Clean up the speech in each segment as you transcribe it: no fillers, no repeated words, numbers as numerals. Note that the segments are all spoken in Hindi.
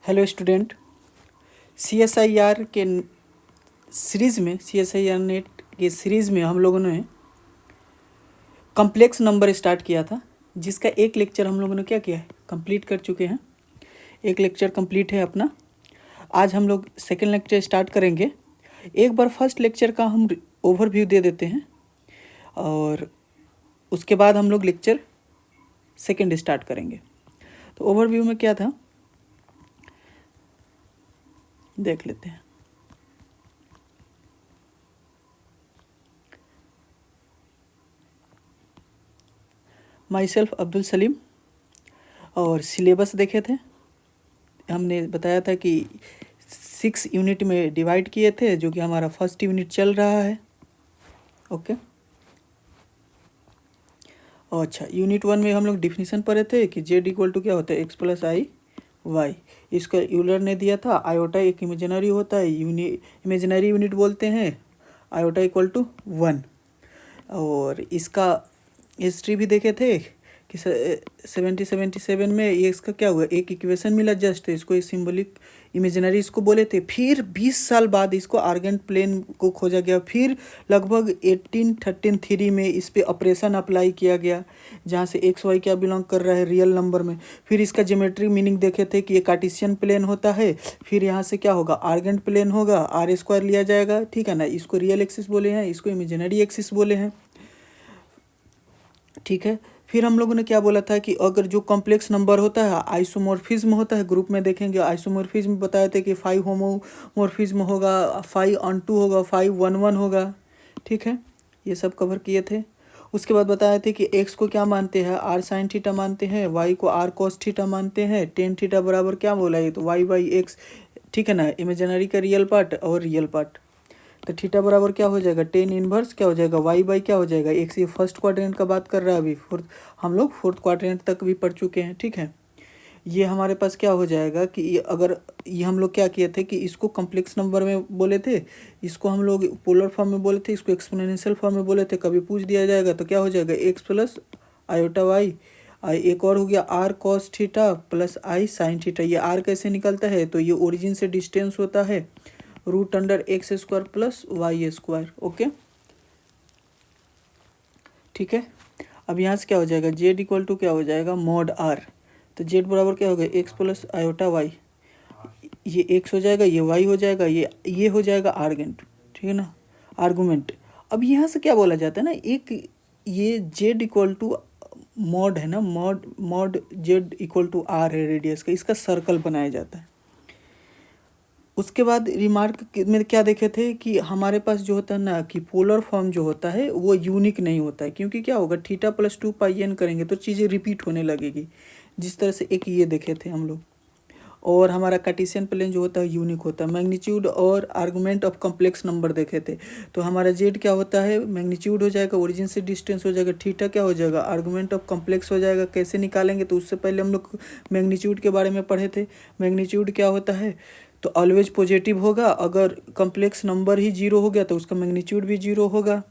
Hello student. CSIR के सीरीज़ में CSIR नेट के सीरीज़ में हम लोगों ने कॉम्प्लेक्स नंबर स्टार्ट किया था, जिसका एक लेक्चर हम लोगों ने क्या किया है, कंप्लीट कर चुके हैं। एक लेक्चर कंप्लीट है अपना। आज हम लोग सेकेंड लेक्चर स्टार्ट करेंगे। एक बार फर्स्ट लेक्चर का हम ओवरव्यू दे देते हैं और उसके बाद हम लोग लेक्चर सेकेंड स्टार्ट करेंगे। तो ओवरव्यू में क्या था देख लेते हैं। माई सेल्फ अब्दुल सलीम, और सिलेबस देखे थे। हमने बताया था कि 6 यूनिट में डिवाइड किए थे, जो कि हमारा फर्स्ट यूनिट चल रहा है। ओके। और अच्छा, यूनिट 1 में हम लोग डिफिनीसन पढ़े थे कि जेड इक्वल टू क्या होता है, एक्स प्लस आई वाई। इसका यूलर ने दिया था आयोटा एक इमेजिनरी होता है, इमेजिनरी यूनिट बोलते हैं, आयोटा इक्वल टू 1। और इसका हिस्ट्री भी देखे थे कि 77 में ये इसका क्या हुआ, एक इक्वेशन मिला जस्ट, इसको एक सिंबलिक इमेजिनरी इसको बोले थे। फिर 20 साल बाद इसको आर्गेंट प्लेन को खोजा गया। फिर लगभग 1833 में इस पे ऑपरेशन अप्लाई किया गया, जहाँ से एक्स वाई क्या बिलोंग कर रहा है रियल नंबर में। फिर इसका ज्योमेट्रिक मीनिंग देखे थे कि ये कार्टेशियन प्लेन होता है। फिर यहाँ से क्या होगा, आर्गेंट प्लेन होगा, आर स्क्वायर लिया जाएगा, ठीक है ना। इसको रियल एक्सिस बोले हैं, इसको इमेजिनरी एक्सिस बोले हैं, ठीक है। फिर हम लोगों ने क्या बोला था कि अगर जो कॉम्प्लेक्स नंबर होता है आइसोमॉर्फिज्म होता है, ग्रुप में देखेंगे आइसोमॉर्फिज्म बताए थे कि 5 होमोमॉर्फिज्म होगा, 5 ऑन 2 होगा, 5 1 1 होगा, ठीक है। ये सब कवर किए थे। उसके बाद बताए थे कि एक्स को क्या मानते हैं, आर साइन थीटा मानते हैं, वाई को आर कॉस थीटा मानते हैं, टेन थीटा बराबर क्या बोला है, तो वाई बाई एक्स, ठीक है ना। इमेजिनरी का रियल पार्ट और रियल पार्ट, तो थीटा बराबर क्या हो जाएगा, टेन इनवर्स क्या हो जाएगा, वाई बाई क्या हो जाएगा एक्स। ये फर्स्ट क्वाड्रेंट का बात कर रहा है, अभी हम लोग फोर्थ क्वाड्रेंट तक भी पढ़ चुके हैं, ठीक है। ये हमारे पास क्या हो जाएगा कि ये अगर ये हम लोग क्या किए थे कि इसको कॉम्प्लेक्स नंबर में बोले थे, इसको हम लोग पोलर फॉर्म में बोले थे, इसको एक्सपोनेंशियल फॉर्म में बोले थे। कभी पूछ दिया जाएगा तो क्या हो जाएगा, एक्स प्लस आयोटा वाई, एक और हो गया r cos theta plus i sine theta. ये आर कैसे निकलता है, तो ये ओरिजिन से डिस्टेंस होता है, root under x square plus y square. Okay, ठीक है। अब यहाँ से क्या हो जाएगा, जेड इक्वल टू क्या हो जाएगा, मॉड आर। तो जेड बराबर क्या होगा, एक्स प्लस आयोटा वाई। ये एक्स हो जाएगा, ये वाई हो जाएगा, ये हो जाएगा आर्गेंट, ठीक है ना, आर्गूमेंट। अब यहाँ से क्या बोला जाता है ना, एक ये जेड इक्वल टू मॉड है ना, mod z equal to r है रेडियस का, इसका सर्कल बनाया जाता है। उसके बाद रिमार्क में क्या देखे थे कि हमारे पास जो होता है ना कि पोलर फॉर्म जो होता है वो यूनिक नहीं होता है, क्योंकि क्या होगा, थीटा प्लस 2 पाई एन करेंगे तो चीज़ें रिपीट होने लगेगी, जिस तरह से एक ये देखे थे हम लोग। और हमारा कार्टेशियन प्लेन जो होता है यूनिक होता है। मैग्नीट्यूड और आर्गुमेंट ऑफ कॉम्प्लेक्स नंबर देखे थे, तो हमारा जेड क्या होता है, मैग्नीट्यूड हो जाएगा, ओरिजिन से डिस्टेंस हो जाएगा, थीटा क्या हो जाएगा, आर्गुमेंट ऑफ कॉम्प्लेक्स हो जाएगा। कैसे निकालेंगे, तो उससे पहले हम लोग मैग्नीट्यूड के बारे में पढ़े थे। मैग्नीट्यूड क्या होता है, तो ऑलवेज पॉजिटिव होगा, अगर कॉम्प्लेक्स नंबर ही जीरो हो गया तो उसका मैग्नीट्यूड भी जीरो होगा।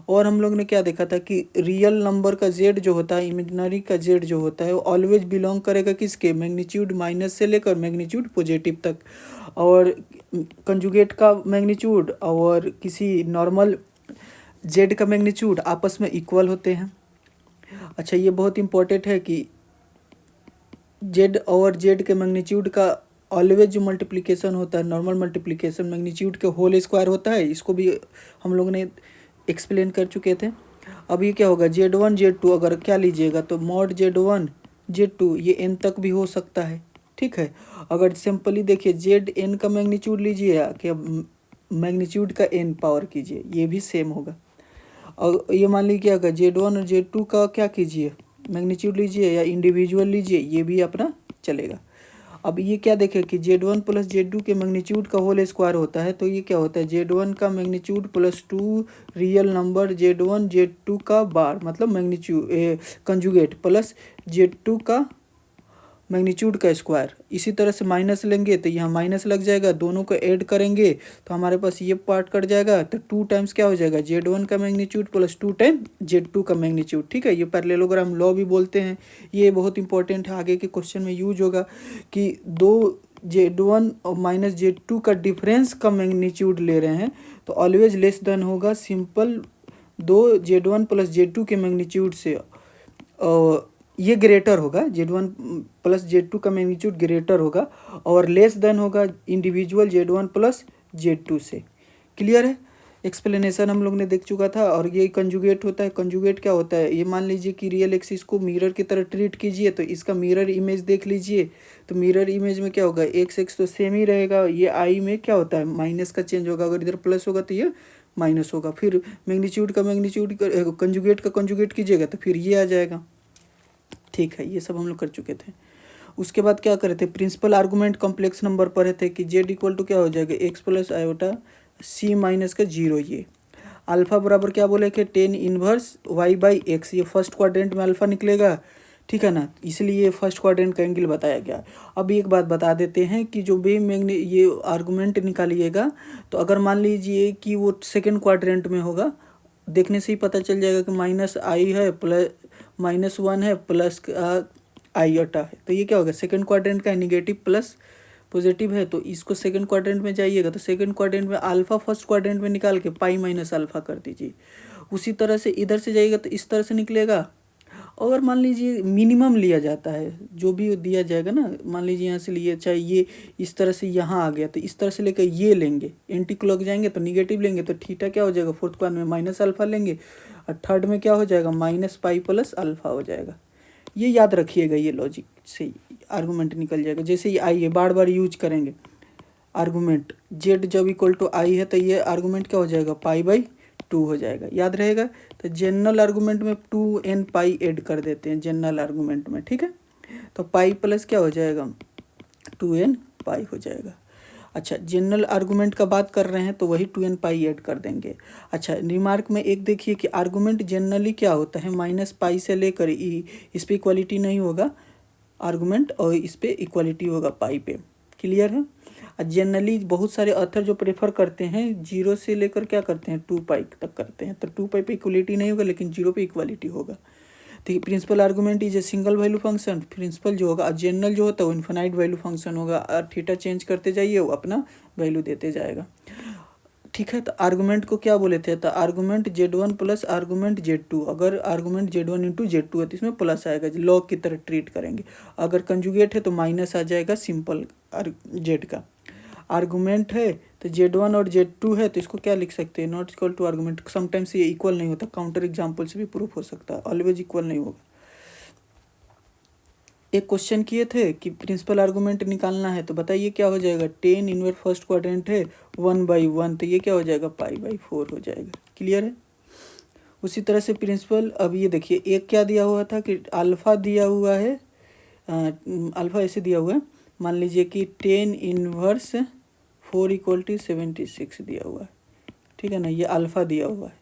और हम लोग ने क्या देखा था कि रियल नंबर का जेड जो होता है, इमेजिनरी का जेड जो होता है, वो ऑलवेज बिलोंग करेगा किसके, मैग्नीट्यूड माइनस से लेकर मैग्नीट्यूड पॉजिटिव तक। और कंजुगेट का मैग्नीट्यूड और किसी नॉर्मल जेड का मैग्नीट्यूड आपस में इक्वल होते हैं। अच्छा, ये बहुत इंपॉर्टेंट है कि जेड और जेड के मैग्नीट्यूड का ऑलवेज जो मल्टीप्लिकेशन होता है, नॉर्मल मल्टीप्लिकेशन मैग्नीट्यूड के होल स्क्वायर होता है। इसको भी हम लोग ने एक्सप्लेन कर चुके थे। अब ये क्या होगा, Z1 Z2 अगर क्या लीजिएगा तो मॉड Z1 Z2 ये n तक भी हो सकता है, ठीक है। अगर सिंपली देखिए Zn का मैग्नीट्यूड लीजिए या मैग्नीट्यूड का n पावर कीजिए, ये भी सेम होगा। और ये मान लीजिए क्या होगा, Z1 और Z2 का क्या कीजिए, मैग्नीट्यूड लीजिए या इंडिविजुअल लीजिए, ये भी अपना चलेगा। अब ये क्या देखें कि Z1 प्लस Z2 के मैग्नीट्यूड का होल स्क्वायर होता है, तो ये क्या होता है, Z1 का magnitude plus 2 real number Z1 Z2 का बार, मतलब मैग्नीट्यूड कंजुगेट प्लस Z2 का मैग्नीट्यूड का स्क्वायर। इसी तरह से माइनस लेंगे तो यहाँ माइनस लग जाएगा, दोनों को ऐड करेंगे तो हमारे पास ये पार्ट कट जाएगा, तो 2 टाइम्स क्या हो जाएगा, Z1 का मैग्नीट्यूड प्लस 2 टाइम Z2 का मैग्नीट्यूड, ठीक है। ये पैरेललोग्राम लॉ भी बोलते हैं, ये बहुत इंपॉर्टेंट है, आगे के क्वेश्चन में यूज होगा कि दो Z1 और माइनस Z2 का डिफरेंस का मैग्नीट्यूड ले रहे हैं तो ऑलवेज लेस देन होगा सिंपल दो Z1 प्लस Z2 के मैग्नीट्यूड से, ये ग्रेटर होगा, Z1 प्लस Z2 का मैग्नीट्यूड ग्रेटर होगा और लेस देन होगा इंडिविजुअल Z1 प्लस Z2 से। क्लियर है? एक्सप्लेनेशन हम लोग ने देख चुका था। और ये कंजुगेट होता है। कंजुगेट क्या होता है? ये मान लीजिए कि रियल एक्सिस को मिरर की तरह ट्रीट कीजिए तो इसका मिरर इमेज देख लीजिए। तो मिरर इमेज में क्या होगा, एक्स तो सेम ही रहेगा, ये आई में क्या होता है माइनस का चेंज होगा, अगर इधर प्लस होगा तो ये माइनस होगा। फिर मैग्नीट्यूड का कंजुगेट का कंजुगेट कीजिएगा तो फिर ये आ जाएगा। ठीक है, ये सब हम लोग कर चुके थे। उसके बाद क्या करे थे, प्रिंसिपल आर्गूमेंट कॉम्प्लेक्स नंबर पढ़े थे कि जेड इक्वल टू क्या हो जाएगा, एक्स प्लस आयोटा सी माइनस का 0। ये अल्फा बराबर क्या बोले कि 10 इनवर्स वाई बाई एक्स, ये फर्स्ट क्वाड्रेंट में अल्फा निकलेगा। ठीक है ना, इसलिए ये फर्स्ट क्वाड्रेंट का एंगल बताया गया। अब एक बात बता देते हैं कि जो भी ये आर्गूमेंट निकालिएगा तो अगर मान लीजिए कि वो सेकेंड क्वाड्रेंट में होगा, देखने से ही पता चल जाएगा कि माइनस आई है प्लस -1 है प्लस आईटा है, तो ये क्या होगा सेकंड क्वाड्रेंट का है, निगेटिव प्लस पॉजिटिव है। तो इसको सेकंड क्वाड्रेंट में जाइएगा तो सेकंड क्वाड्रेंट में अल्फा फर्स्ट क्वाड्रेंट में निकाल के पाई माइनस अल्फा कर दीजिए। उसी तरह से इधर से जाइएगा तो इस तरह से निकलेगा। और मान लीजिए मिनिमम लिया जाता है, जो भी दिया जाएगा ना, मान लीजिए यहाँ से लिए, चाहे ये इस तरह से यहाँ आ गया तो इस तरह से लेकर ये लेंगे, एंटी क्लॉक जाएंगे तो निगेटिव लेंगे, तो थीटा क्या हो जाएगा, फोर्थ क्वाड्रेंट में माइनस अल्फा लेंगे और थर्ड में क्या हो जाएगा माइनस पाई प्लस अल्फा हो जाएगा। ये याद रखिएगा, ये लॉजिक से आर्गूमेंट निकल जाएगा। जैसे ये आई है, बार बार यूज करेंगे आर्गूमेंट, जेड जब इक्वल टू आई है तो ये आर्गूमेंट क्या हो जाएगा पाई बाई 2 हो जाएगा, याद रहेगा। तो जनरल आर्गूमेंट में 2n पाई ऐड कर देते हैं जनरल आर्गूमेंट में, ठीक है। तो पाई प्लस क्या हो जाएगा 2n पाई हो जाएगा। अच्छा, जनरल आर्गूमेंट का बात कर रहे हैं तो वही 2n पाई ऐड कर देंगे। अच्छा, रिमार्क में एक देखिए कि आर्गूमेंट जनरली क्या होता है माइनस पाई से लेकर ई, इस पर इक्वालिटी नहीं होगा आर्गूमेंट और इस पर इक्वालिटी होगा पाई पे। क्लियर है? जनरली बहुत सारे ऑथर जो प्रेफर करते हैं 0 से लेकर क्या करते हैं 2 पाई तक करते हैं, तो 2 पाई पे इक्वलिटी नहीं होगा लेकिन 0 पे इक्वालिटी होगा। तो principal argument is a single value function, principal जो होगा, जनरल जो होता है वो इन्फिनाइट वैल्यू फंक्शन होगा, और थीटा चेंज करते जाइए वो अपना वैल्यू देते जाएगा। ठीक है, तो आर्गूमेंट को क्या बोले थे, तो argument Z1 plus argument Z2, अगर आर्गूमेंट Z1 इंटू Z2 है तो इसमें प्लस आएगा, लॉग की तरह ट्रीट करेंगे। अगर कंजुगेट है तो माइनस आ जाएगा सिंपल जेड का। आर्गूमेंट है तो Z1 और Z2 है तो इसको क्या लिख सकते हैं, not equal to argument. Sometimes ये इक्वल नहीं होता, काउंटर एग्जाम्पल से भी प्रूफ हो सकता है, ऑलवेज इक्वल नहीं होगा। एक क्वेश्चन किए थे कि प्रिंसिपल आर्गूमेंट निकालना है तो बताइए क्या हो जाएगा, 10 इनवर्स फर्स्ट क्वाड्रेंट है 1/1, तो ये क्या हो जाएगा पाई बाई 4 हो जाएगा। क्लियर है? उसी तरह से प्रिंसिपल, अब ये देखिए एक क्या दिया हुआ था कि अल्फ़ा दिया हुआ है, अल्फ़ा ऐसे दिया हुआ है, मान लीजिए कि 10 इनवर्स 4 इक्वल टू 76 दिया हुआ है, ठीक है ना, ये अल्फ़ा दिया हुआ है।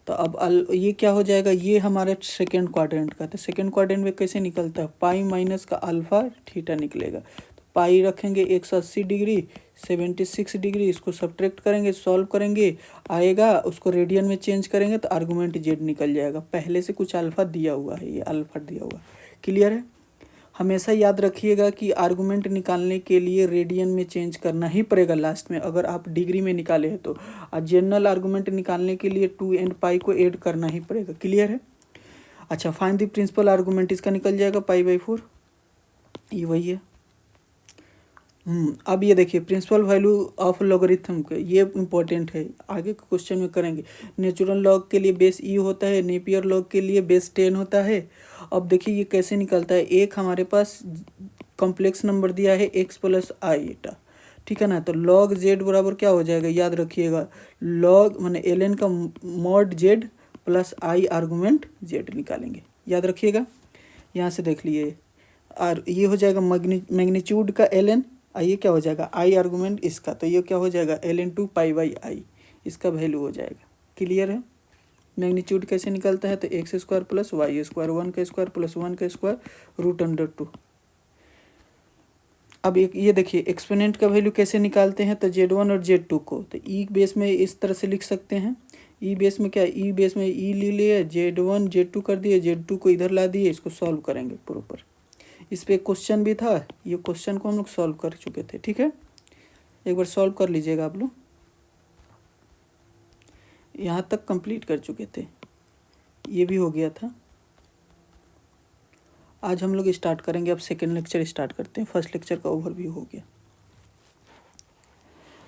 तो अब ये क्या हो जाएगा, ये हमारे सेकेंड क्वाड्रेंट का, तो सेकेंड क्वाड्रेंट में कैसे निकलता है, पाई माइनस का अल्फ़ा थीटा निकलेगा। तो पाई रखेंगे 180 डिग्री 76 डिग्री, इसको सब्ट्रैक्ट करेंगे, सॉल्व करेंगे, आएगा, उसको रेडियन में चेंज करेंगे तो आर्गूमेंट जेड निकल जाएगा। पहले से कुछ अल्फ़ा दिया हुआ है, ये अल्फ़ा दिया हुआ। क्लियर है? हमेशा याद रखिएगा कि आर्गूमेंट निकालने के लिए रेडियन में चेंज करना ही पड़ेगा लास्ट में, अगर आप डिग्री में निकाले हैं तो। और जनरल आर्गूमेंट निकालने के लिए 2n पाई को ऐड करना ही पड़ेगा। क्लियर है? अच्छा, फाइंड द प्रिंसिपल आर्गूमेंट, इसका निकल जाएगा पाई बाई 4, ये वही है। अब ये देखिए प्रिंसिपल वैल्यू ऑफ लॉगरिथम का, ये इंपॉर्टेंट है, आगे के क्वेश्चन में करेंगे। नेचुरल लॉग के लिए बेस ई होता है, नेपियर लॉग के लिए बेस 10 होता है। अब देखिए ये कैसे निकलता है, एक हमारे पास कॉम्प्लेक्स नंबर दिया है x प्लस आईटा, ठीक है ना, तो लॉग जेड बराबर क्या हो जाएगा, याद रखिएगा, लॉग मैंने ln का मॉड जेड प्लस आई आर्गूमेंट जेड निकालेंगे, याद रखिएगा। यहाँ से देख लिए, और ये हो जाएगा मैग्नीट्यूड का ln, ये क्या हो जाएगा आई आर्गूमेंट इसका, तो ये क्या हो जाएगा ln2 पाई बाई आई, इसका वैल्यू हो जाएगा। क्लियर है? मैग्नीट्यूड कैसे निकलता है, तो x square plus y square, 1 का स्क्वायर प्लस 1 का स्क्वायर √2। अब एक ये देखिए एक्सपोनेंट का वैल्यू कैसे निकालते हैं, तो Z1 और Z2 को तो ई बेस में इस तरह से लिख सकते हैं। ई बेस में क्या, ई बेस में ई ले लिए, Z1 Z2 कर दिए, Z2 को इधर ला दिए, इसको सॉल्व करेंगे प्रॉपर। इस पे क्वेश्चन भी था, ये क्वेश्चन को हम लोग सॉल्व कर चुके थे। ठीक है, एक बार सॉल्व कर लीजिएगा आप लोग, यहाँ तक कंप्लीट कर चुके थे, ये भी हो गया था। आज हम लोग स्टार्ट करेंगे, अब सेकेंड लेक्चर स्टार्ट करते हैं, फर्स्ट लेक्चर का ओवरव्यू हो गया।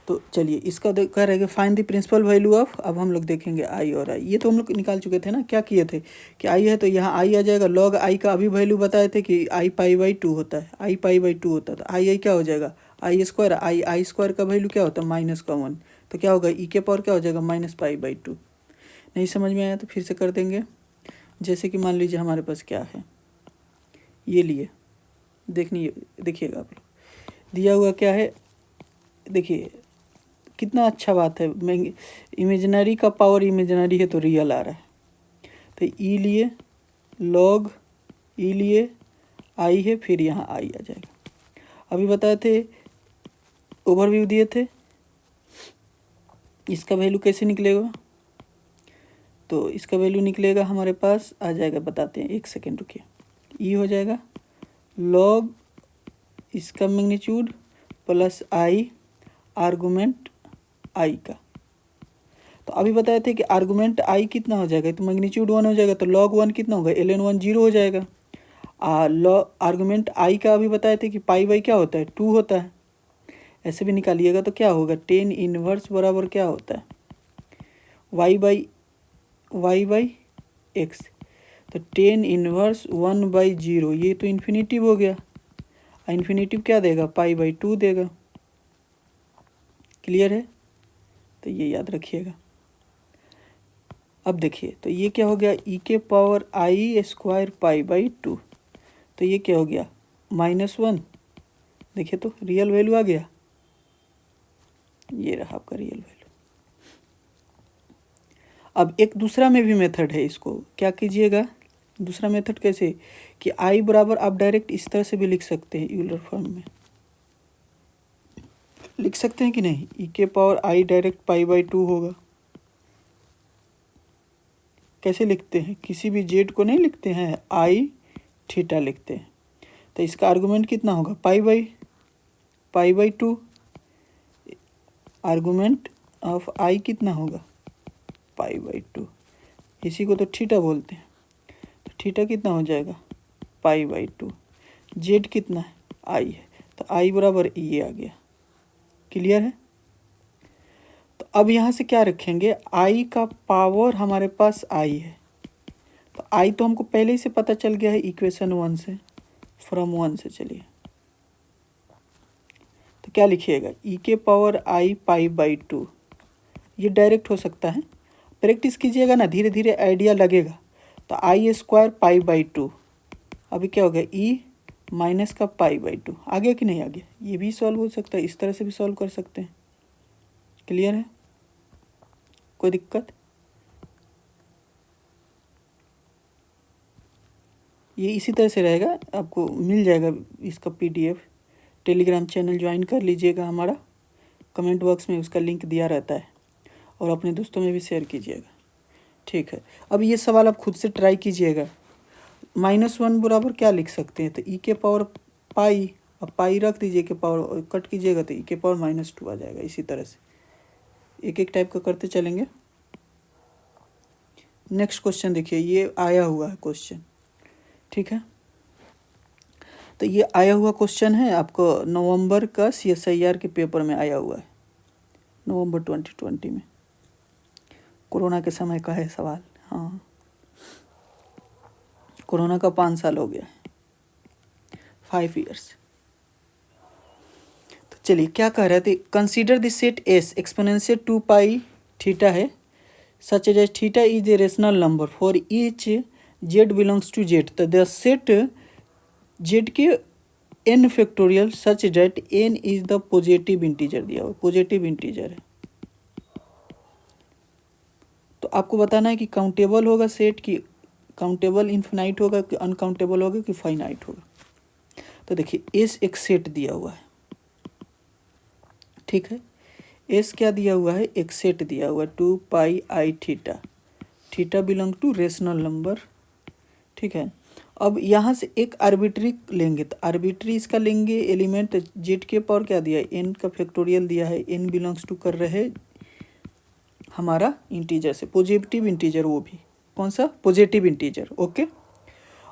तो चलिए इसका कह रहे find the principal value of, अब हम लोग देखेंगे आई और आई। ये तो हम लोग निकाल चुके थे ना, क्या किए थे कि आई है तो यहाँ आई आ जाएगा, लॉग आई का अभी वैल्यू बताए थे कि आई पाई बाई 2 होता है, आई पाई बाई 2 होता है, तो आई क्या हो जाएगा आई स्क्वायर, आई स्क्वायर का वैल्यू क्या होता है -1, तो क्या होगा ई के पावर क्या हो जाएगा -पाई/2। नहीं समझ में आया तो फिर से कर देंगे। जैसे कि मान लीजिए हमारे पास क्या है, ये लिए देखिएगा आप लोग, दिया हुआ क्या है, देखिए कितना अच्छा बात है, मैं इमेजिनरी का पावर इमेजिनरी है तो रियल आ रहा है। तो ई लिए लॉग ई लिए आई है, फिर यहाँ आई आ जाएगा। अभी बताए थे, ओवरव्यू दिए थे, इसका वैल्यू कैसे निकलेगा, तो इसका वैल्यू निकलेगा हमारे पास आ जाएगा, बताते हैं, 1 सेकेंड रुकिए। ई हो जाएगा लॉग इसका मैग्नीट्यूड प्लस आई आर्गूमेंट आई का। तो अभी बताए थे कि आर्गूमेंट आई कितना हो जाएगा, तो मैग्नीट्यूड 1 हो जाएगा, तो लॉग 1 कितना होगा, ln1 0 हो जाएगा। लॉग आर्गूमेंट आई का अभी बताए थे कि पाई बाई क्या होता है 2 होता है, ऐसे भी निकालिएगा तो क्या होगा tan इनवर्स बराबर क्या होता है वाई बाई एक्स, तो tan इनवर्स 1/0, ये तो इन्फिनिटिव हो गया, इन्फिनिटिव क्या देगा पाई/2 देगा। क्लियर है, तो ये याद रखिएगा। अब देखिए तो ये क्या हो गया ई के पावर आई स्क्वायर पाई/2, तो ये क्या हो गया -1, देखिए तो रियल वैल्यू आ गया, ये रहा आपका रियल वैल्यू। अब एक दूसरा में भी मेथड है, इसको क्या कीजिएगा, दूसरा मेथड कैसे कि आई बराबर आप डायरेक्ट इस तरह से भी लिख सकते हैं, यूलर फॉर्म में लिख सकते हैं कि नहीं, ई के पावर आई डायरेक्ट पाई/2 होगा। कैसे लिखते हैं, किसी भी जेड को नहीं लिखते हैं, आई थीटा लिखते हैं, तो इसका आर्गूमेंट कितना होगा पाई/2, आर्गूमेंट ऑफ आई कितना होगा पाई/2, इसी को तो थीटा बोलते हैं, तो थीटा कितना हो जाएगा पाई/2, जेड कितना है आई है, तो आई बराबर ये आ गया। क्लियर है, तो अब यहाँ से क्या रखेंगे, आई का पावर हमारे पास आई है, तो आई तो हमको पहले ही से पता चल गया है इक्वेशन 1 से, फ्रॉम 1 से, चलिए तो क्या लिखिएगा ई के पावर आई पाई/2, ये डायरेक्ट हो सकता है, प्रैक्टिस कीजिएगा ना, धीरे धीरे आइडिया लगेगा। तो आई स्क्वायर पाई/2, अभी क्या हो गया ई माइनस का पाई/2, आ गया कि नहीं आ गया, ये भी सॉल्व हो सकता है, इस तरह से भी सॉल्व कर सकते हैं। क्लियर है, कोई दिक्कत, ये इसी तरह से रहेगा, आपको मिल जाएगा इसका PDF, टेलीग्राम चैनल ज्वाइन कर लीजिएगा हमारा, कमेंट बॉक्स में उसका लिंक दिया रहता है, और अपने दोस्तों में भी शेयर कीजिएगा। ठीक है, अब ये सवाल आप खुद से ट्राई कीजिएगा। -1 बराबर क्या लिख सकते हैं, तो ई के पावर पाई, अब पाई रख दीजिए, के पावर कट कीजिएगा तो ई के पावर -2 आ जाएगा। इसी तरह से एक एक टाइप का करते चलेंगे। नेक्स्ट क्वेश्चन देखिए, ये आया हुआ है क्वेश्चन, ठीक है, तो ये आया हुआ क्वेश्चन है आपको नवंबर का CSIR के पेपर में आया हुआ है, नवंबर 2020 में, कोरोना के समय का है सवाल। हाँ, कोरोना का 5 साल हो गया है, 5 इयर्स। तो चलिए क्या कह रहे थे, consider the set S exponential 2 pi theta है, such as theta is a rational number for each z belongs to z, तो द सेट जेड के n factorial such that n is the positive integer, दिया हुआ पॉजिटिव इंटीजर है। तो आपको बताना है कि काउंटेबल होगा सेट, की काउंटेबल इन्फिनाइट होगा कि अनकाउंटेबल होगा कि फाइनाइट होगा। तो देखिए एस एक सेट दिया हुआ है, ठीक है, एस क्या दिया हुआ है, एक सेट दिया हुआ है 2 pi i theta, theta belong to rational number, ठीक है, अब यहाँ से एक आर्बिट्री लेंगे, तो आर्बिट्री इसका लेंगे एलिमेंट, जेड के पावर क्या दिया है, एन का फैक्टोरियल दिया है, एन बिलोंग्स टू कर रहे हमारा इंटीजर से, पॉजिटिव इंटीजर, वो भी कौन सा, पॉजिटिव इंटीजर, ओके।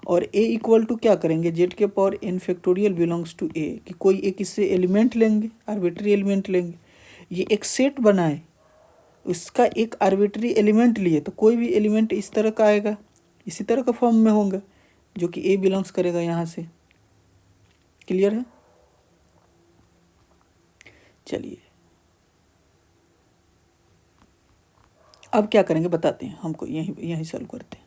और ए इक्वल टू क्या करेंगे, जेड के power n factorial belongs to a, कि कोई एक इससे एलिमेंट लेंगे, आर्बिट्री एलिमेंट लेंगे, ये एक सेट बनाए, उसका एक आर्बिट्री एलिमेंट लिए, तो कोई भी एलिमेंट इस तरह का आएगा, इसी तरह का फॉर्म में होगा, जो कि ए बिलोंग्स करेगा यहाँ से। क्लियर है? चलिए अब क्या करेंगे बताते हैं, हमको यहीं सॉल्व करते हैं।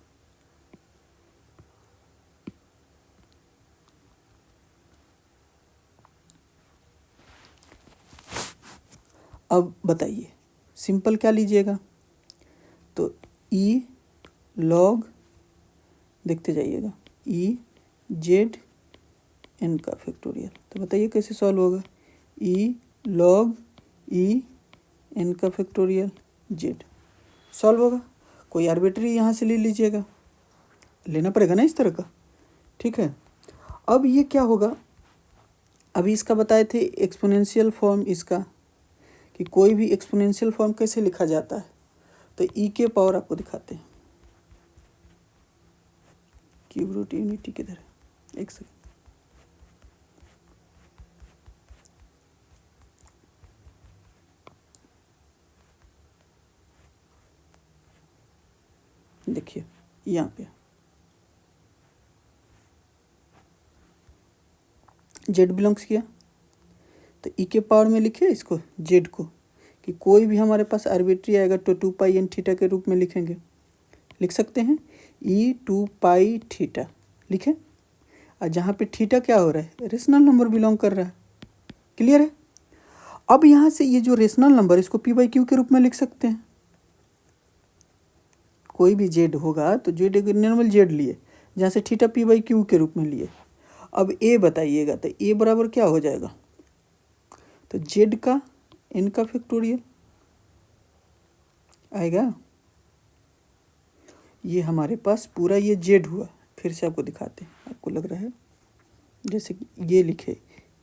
अब बताइए सिंपल क्या लीजिएगा, तो ई लॉग, देखते जाइएगा, ई जेड एन का फैक्टोरियल, तो बताइए कैसे सॉल्व होगा, ई लॉग ई एन का फैक्टोरियल जेड, सॉल्व होगा। कोई आर्बिट्री यहाँ से ले लीजिएगा, लेना पड़ेगा ना इस तरह का, ठीक है। अब ये क्या होगा, अभी इसका बताए थे एक्सपोनेंशियल फॉर्म इसका, कि कोई भी एक्सपोनेंशियल फॉर्म कैसे लिखा जाता है, तो ई के पावर आपको दिखाते हैं, क्यूब रूट यूनिटी किधर है, एक सेकंड, देखिए यहाँ पे जेड बिलोंग्स किया, तो ई के पावर में लिखे इसको जेड को, कि कोई भी हमारे पास आर्बिट्री आएगा तो 2 पाई एन थीटा के रूप में लिखेंगे, लिख सकते हैं, ई 2 पाई थीटा लिखे, और जहाँ पे थीटा क्या हो रहा है, रेशनल नंबर बिलोंग कर रहा है। क्लियर है? अब यहाँ से ये जो रेशनल नंबर, इसको पी बाई क्यू के रूप में लिख सकते हैं, कोई भी जेड होगा तो जेड नॉर्मल जेड लिए, जहाँ से थीटा पी बाई क्यू के रूप में लिए। अब ए बताइएगा, तो ए बराबर क्या हो जाएगा, तो जेड का एन का फैक्टोरियल आएगा, ये हमारे पास पूरा ये जेड हुआ, फिर से आपको दिखाते हैं, आपको लग रहा है जैसे कि ये लिखे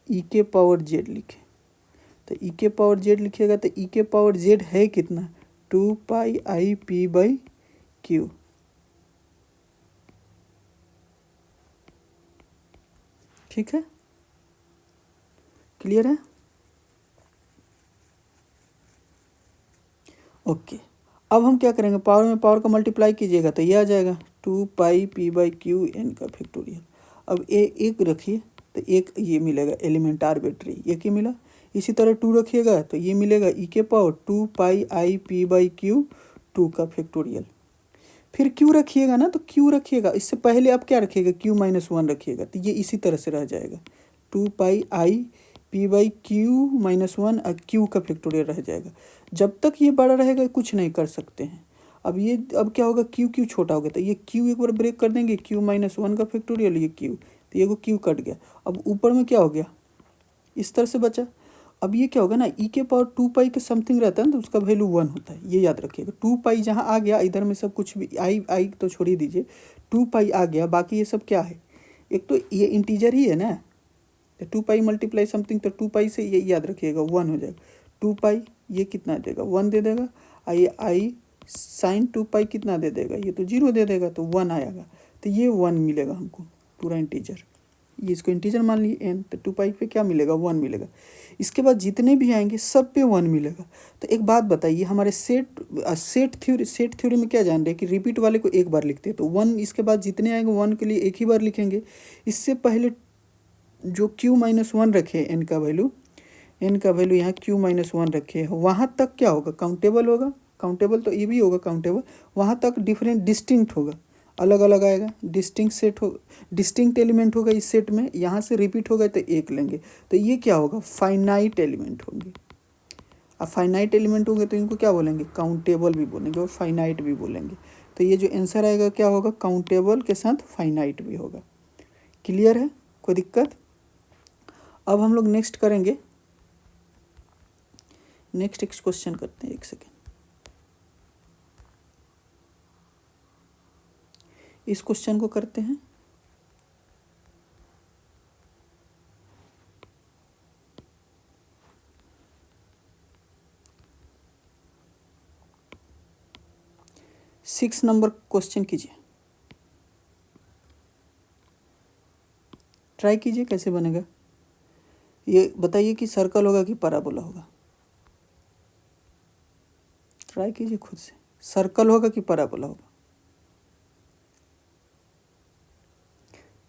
ई के पावर जेड लिखे, तो ई के पावर जेड लिखिएगा, तो ई के पावर जेड है कितना, 2 pi i p by Q, ठीक है। क्लियर है? ओके। अब हम क्या करेंगे, पावर में पावर का मल्टीप्लाई कीजिएगा, तो ये आ जाएगा 2 पाई पी बाई क्यू एन का फैक्टोरियल। अब एक रखिए, तो एक ये मिलेगा एलिमेंट आर्बिट्री, एक ही मिला, इसी तरह 2 रखिएगा तो ये मिलेगा ई के power 2 pi i p by Q 2 का फैक्टोरियल। फिर क्यू रखिएगा ना, तो क्यू रखिएगा, इससे पहले आप क्या रखिएगा, क्यू माइनस 1 रखिएगा, तो ये इसी तरह से रह जाएगा, 2 pi i p by q minus 1 और क्यू का फैक्टोरियल रह जाएगा। जब तक ये बड़ा रहेगा कुछ नहीं कर सकते हैं। अब क्या होगा, क्यू क्यू छोटा हो गया, तो ये क्यू एक बार ब्रेक कर देंगे, क्यू माइनस 1 का फैक्टोरियल, ये क्यू, तो ये क्यू कट गया। अब ऊपर में क्या हो गया, इस तरह से बचा। अब ये क्या होगा ना, ई के पावर 2 पाई के समथिंग रहता है ना, तो उसका वैल्यू 1 होता है, ये याद रखिएगा। 2 पाई जहाँ आ गया, इधर में सब कुछ भी आई तो छोड़ ही दीजिए, 2 पाई आ गया, बाकी ये सब क्या है, एक तो ये इंटीजर ही है ना, तो 2 पाई मल्टीप्लाई समथिंग, तो 2 पाई से ये याद रखिएगा 1 हो जाएगा। 2 पाई ये कितना देगा, 1 दे देगा, आई साइन 2 पाई कितना दे देगा, ये तो 0 दे देगा, तो 1 आएगा, तो ये 1 मिलेगा हमको, पूरा इंटीजर, ये इसको इंटीजर मान लिए एन, तो 2 पाई पे क्या मिलेगा, 1 मिलेगा। इसके बाद जितने भी आएंगे सब पे 1 मिलेगा। तो एक बात बताइए, हमारे सेट थ्योरी में क्या जान रहे हैं कि रिपीट वाले को एक बार लिखते हैं, तो 1, इसके बाद जितने आएंगे 1 के लिए एक ही बार लिखेंगे। इससे पहले जो q माइनस 1 रखे एन का वैल्यू यहाँ q माइनस 1 रखे, वहाँ तक क्या होगा, काउंटेबल होगा, काउंटेबल तो ये भी होगा काउंटेबल, वहाँ तक डिफरेंट डिस्टिंक्ट होगा, अलग अलग आएगा, डिस्टिंक्ट एलिमेंट होगा इस सेट में। यहाँ से रिपीट होगा तो एक लेंगे, तो ये क्या होगा, फाइनाइट एलिमेंट होंगे। अब फाइनाइट एलिमेंट होंगे तो इनको क्या बोलेंगे, काउंटेबल भी बोलेंगे और फाइनाइट भी बोलेंगे। तो ये जो आंसर आएगा क्या होगा, काउंटेबल के साथ फाइनाइट भी होगा। क्लियर है, कोई दिक्कत? अब हम लोग नेक्स्ट करेंगे, नेक्स्ट एक क्वेश्चन करते हैं, एक सेकेंड। इस क्वेश्चन को करते हैं, 6 नंबर क्वेश्चन कीजिए, ट्राई कीजिए कैसे बनेगा। ये बताइए कि सर्कल होगा कि पैराबोला होगा। ट्राई कीजिए खुद से, सर्कल होगा कि पैराबोला होगा।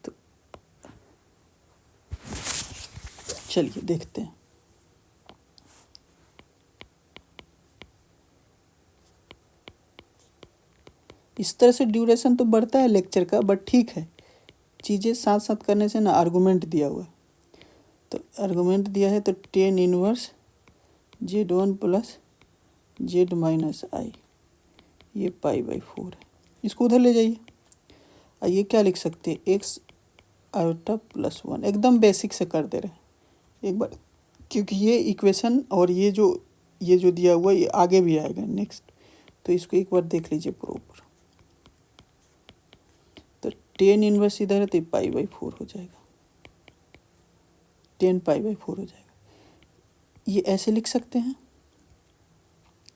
तो चलिए देखते हैं। इस तरह से ड्यूरेशन तो बढ़ता है लेक्चर का, बट ठीक है, चीज़ें साथ साथ करने से ना। आर्गूमेंट दिया हुआ है, तो आर्गूमेंट दिया है तो tan inverse Z1 plus Z minus i, ये π/4 है। इसको उधर ले जाइए। ये क्या लिख सकते हैं, एक्स आयोटा प्लस 1। एकदम बेसिक से कर दे रहे हैं एक बार, क्योंकि ये इक्वेशन और ये जो दिया हुआ ये आगे भी आएगा नेक्स्ट, तो इसको एक बार देख लीजिए प्रॉपर। तो टेन इनवर्स इधर है तो π/4 हो जाएगा, 10 π/4 हो जाएगा। ये ऐसे लिख सकते हैं,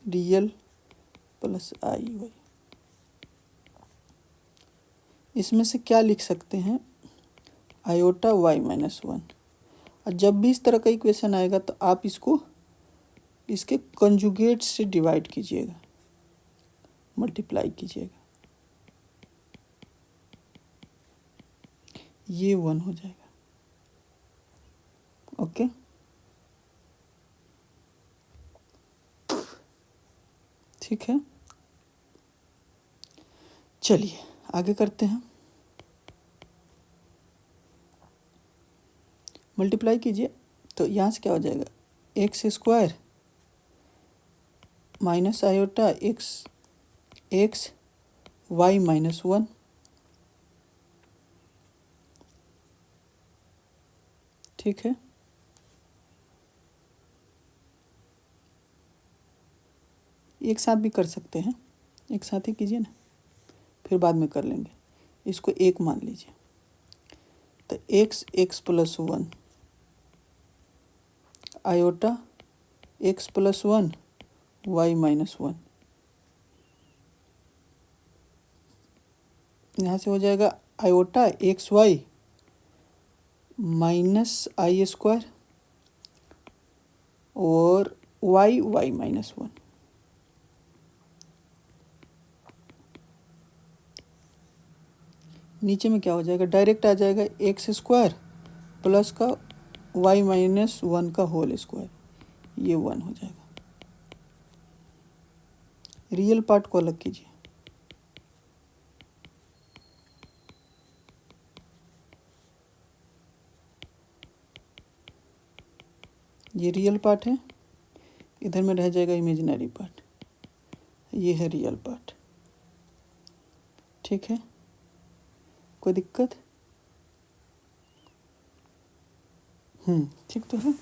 रियल प्लस आई वाई। इसमें से क्या लिख सकते हैं, आयोटा वाई माइनस 1। और जब भी इस तरह का इक्वेशन आएगा तो आप इसको इसके कंजुगेट से डिवाइड कीजिएगा, मल्टीप्लाई कीजिएगा, ये 1 हो जाएगा। ओके, ठीक है। चलिए आगे करते हैं। मल्टीप्लाई कीजिए तो यहाँ से क्या हो जाएगा, x square minus iota x y minus 1, ठीक है। एक साथ भी कर सकते हैं, एक साथ ही कीजिए ना, फिर बाद में कर लेंगे। इसको एक मान लीजिए, तो x plus 1 iota x plus 1 y minus 1, यहाँ से हो जाएगा iota x y minus i square और वाई माइनस 1। नीचे में क्या हो जाएगा, डायरेक्ट आ जाएगा एक्स स्क्वायर प्लस का वाई माइनस 1 का होल स्क्वायर, ये 1 हो जाएगा। रियल पार्ट को अलग कीजिए, ये रियल पार्ट है, इधर में रह जाएगा इमेजिनरी पार्ट, ये है रियल पार्ट, ठीक है। कोई दिक्कत? ठीक तो है।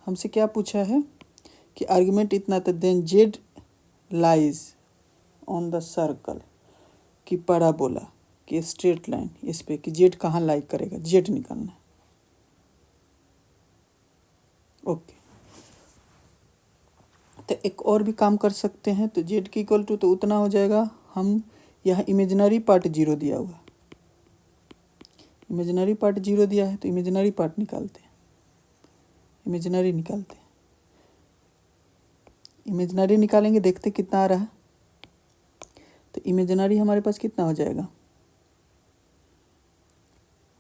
हमसे क्या पूछा है कि आर्गुमेंट इतना था, then z lies on the circle, कि पैराबोला कि स्ट्रेट लाइन इस पे, कि जेड कहाँ लाई करेगा, जेड निकालना है। ओके, तो एक और भी काम कर सकते हैं। तो जेड की इक्वल टू तो उतना हो जाएगा, हम यहाँ इमेजिनरी पार्ट 0 दिया हुआ, इमेजिनरी पार्ट 0 दिया है तो इमेजिनरी पार्ट निकालते हैं, इमेजिनरी निकालते हैं, इमेजिनरी निकालेंगे, देखते कितना आ रहा है। तो इमेजिनरी हमारे पास कितना हो जाएगा,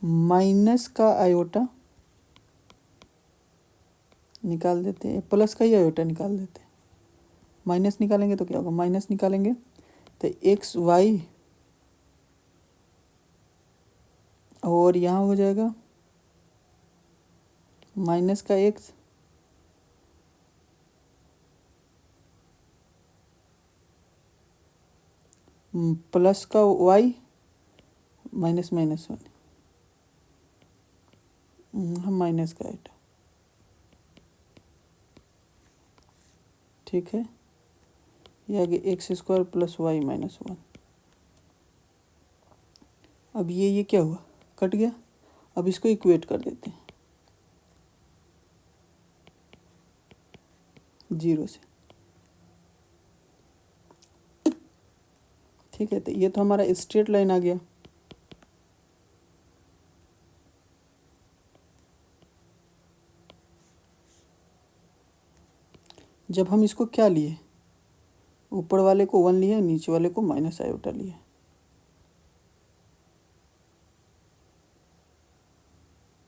माइनस का आयोटा निकाल देते हैं, प्लस का ही आयोटा निकाल देते हैं। माइनस निकालेंगे तो क्या होगा, माइनस निकालेंगे तो एक्स वाई और यहाँ हो जाएगा माइनस का एक्स प्लस का वाई माइनस माइनस 1, हम माइनस का आइटा, ठीक है। ये आगे x square plus y minus 1। अब ये क्या हुआ, कट गया। अब इसको इक्वेट कर देते हैं, 0 से। ठीक है, तो ये तो हमारा स्ट्रेट लाइन आ गया। जब हम इसको क्या लिए, ऊपर वाले को 1 लिए, नीचे वाले को माइनस आयोटा लिए।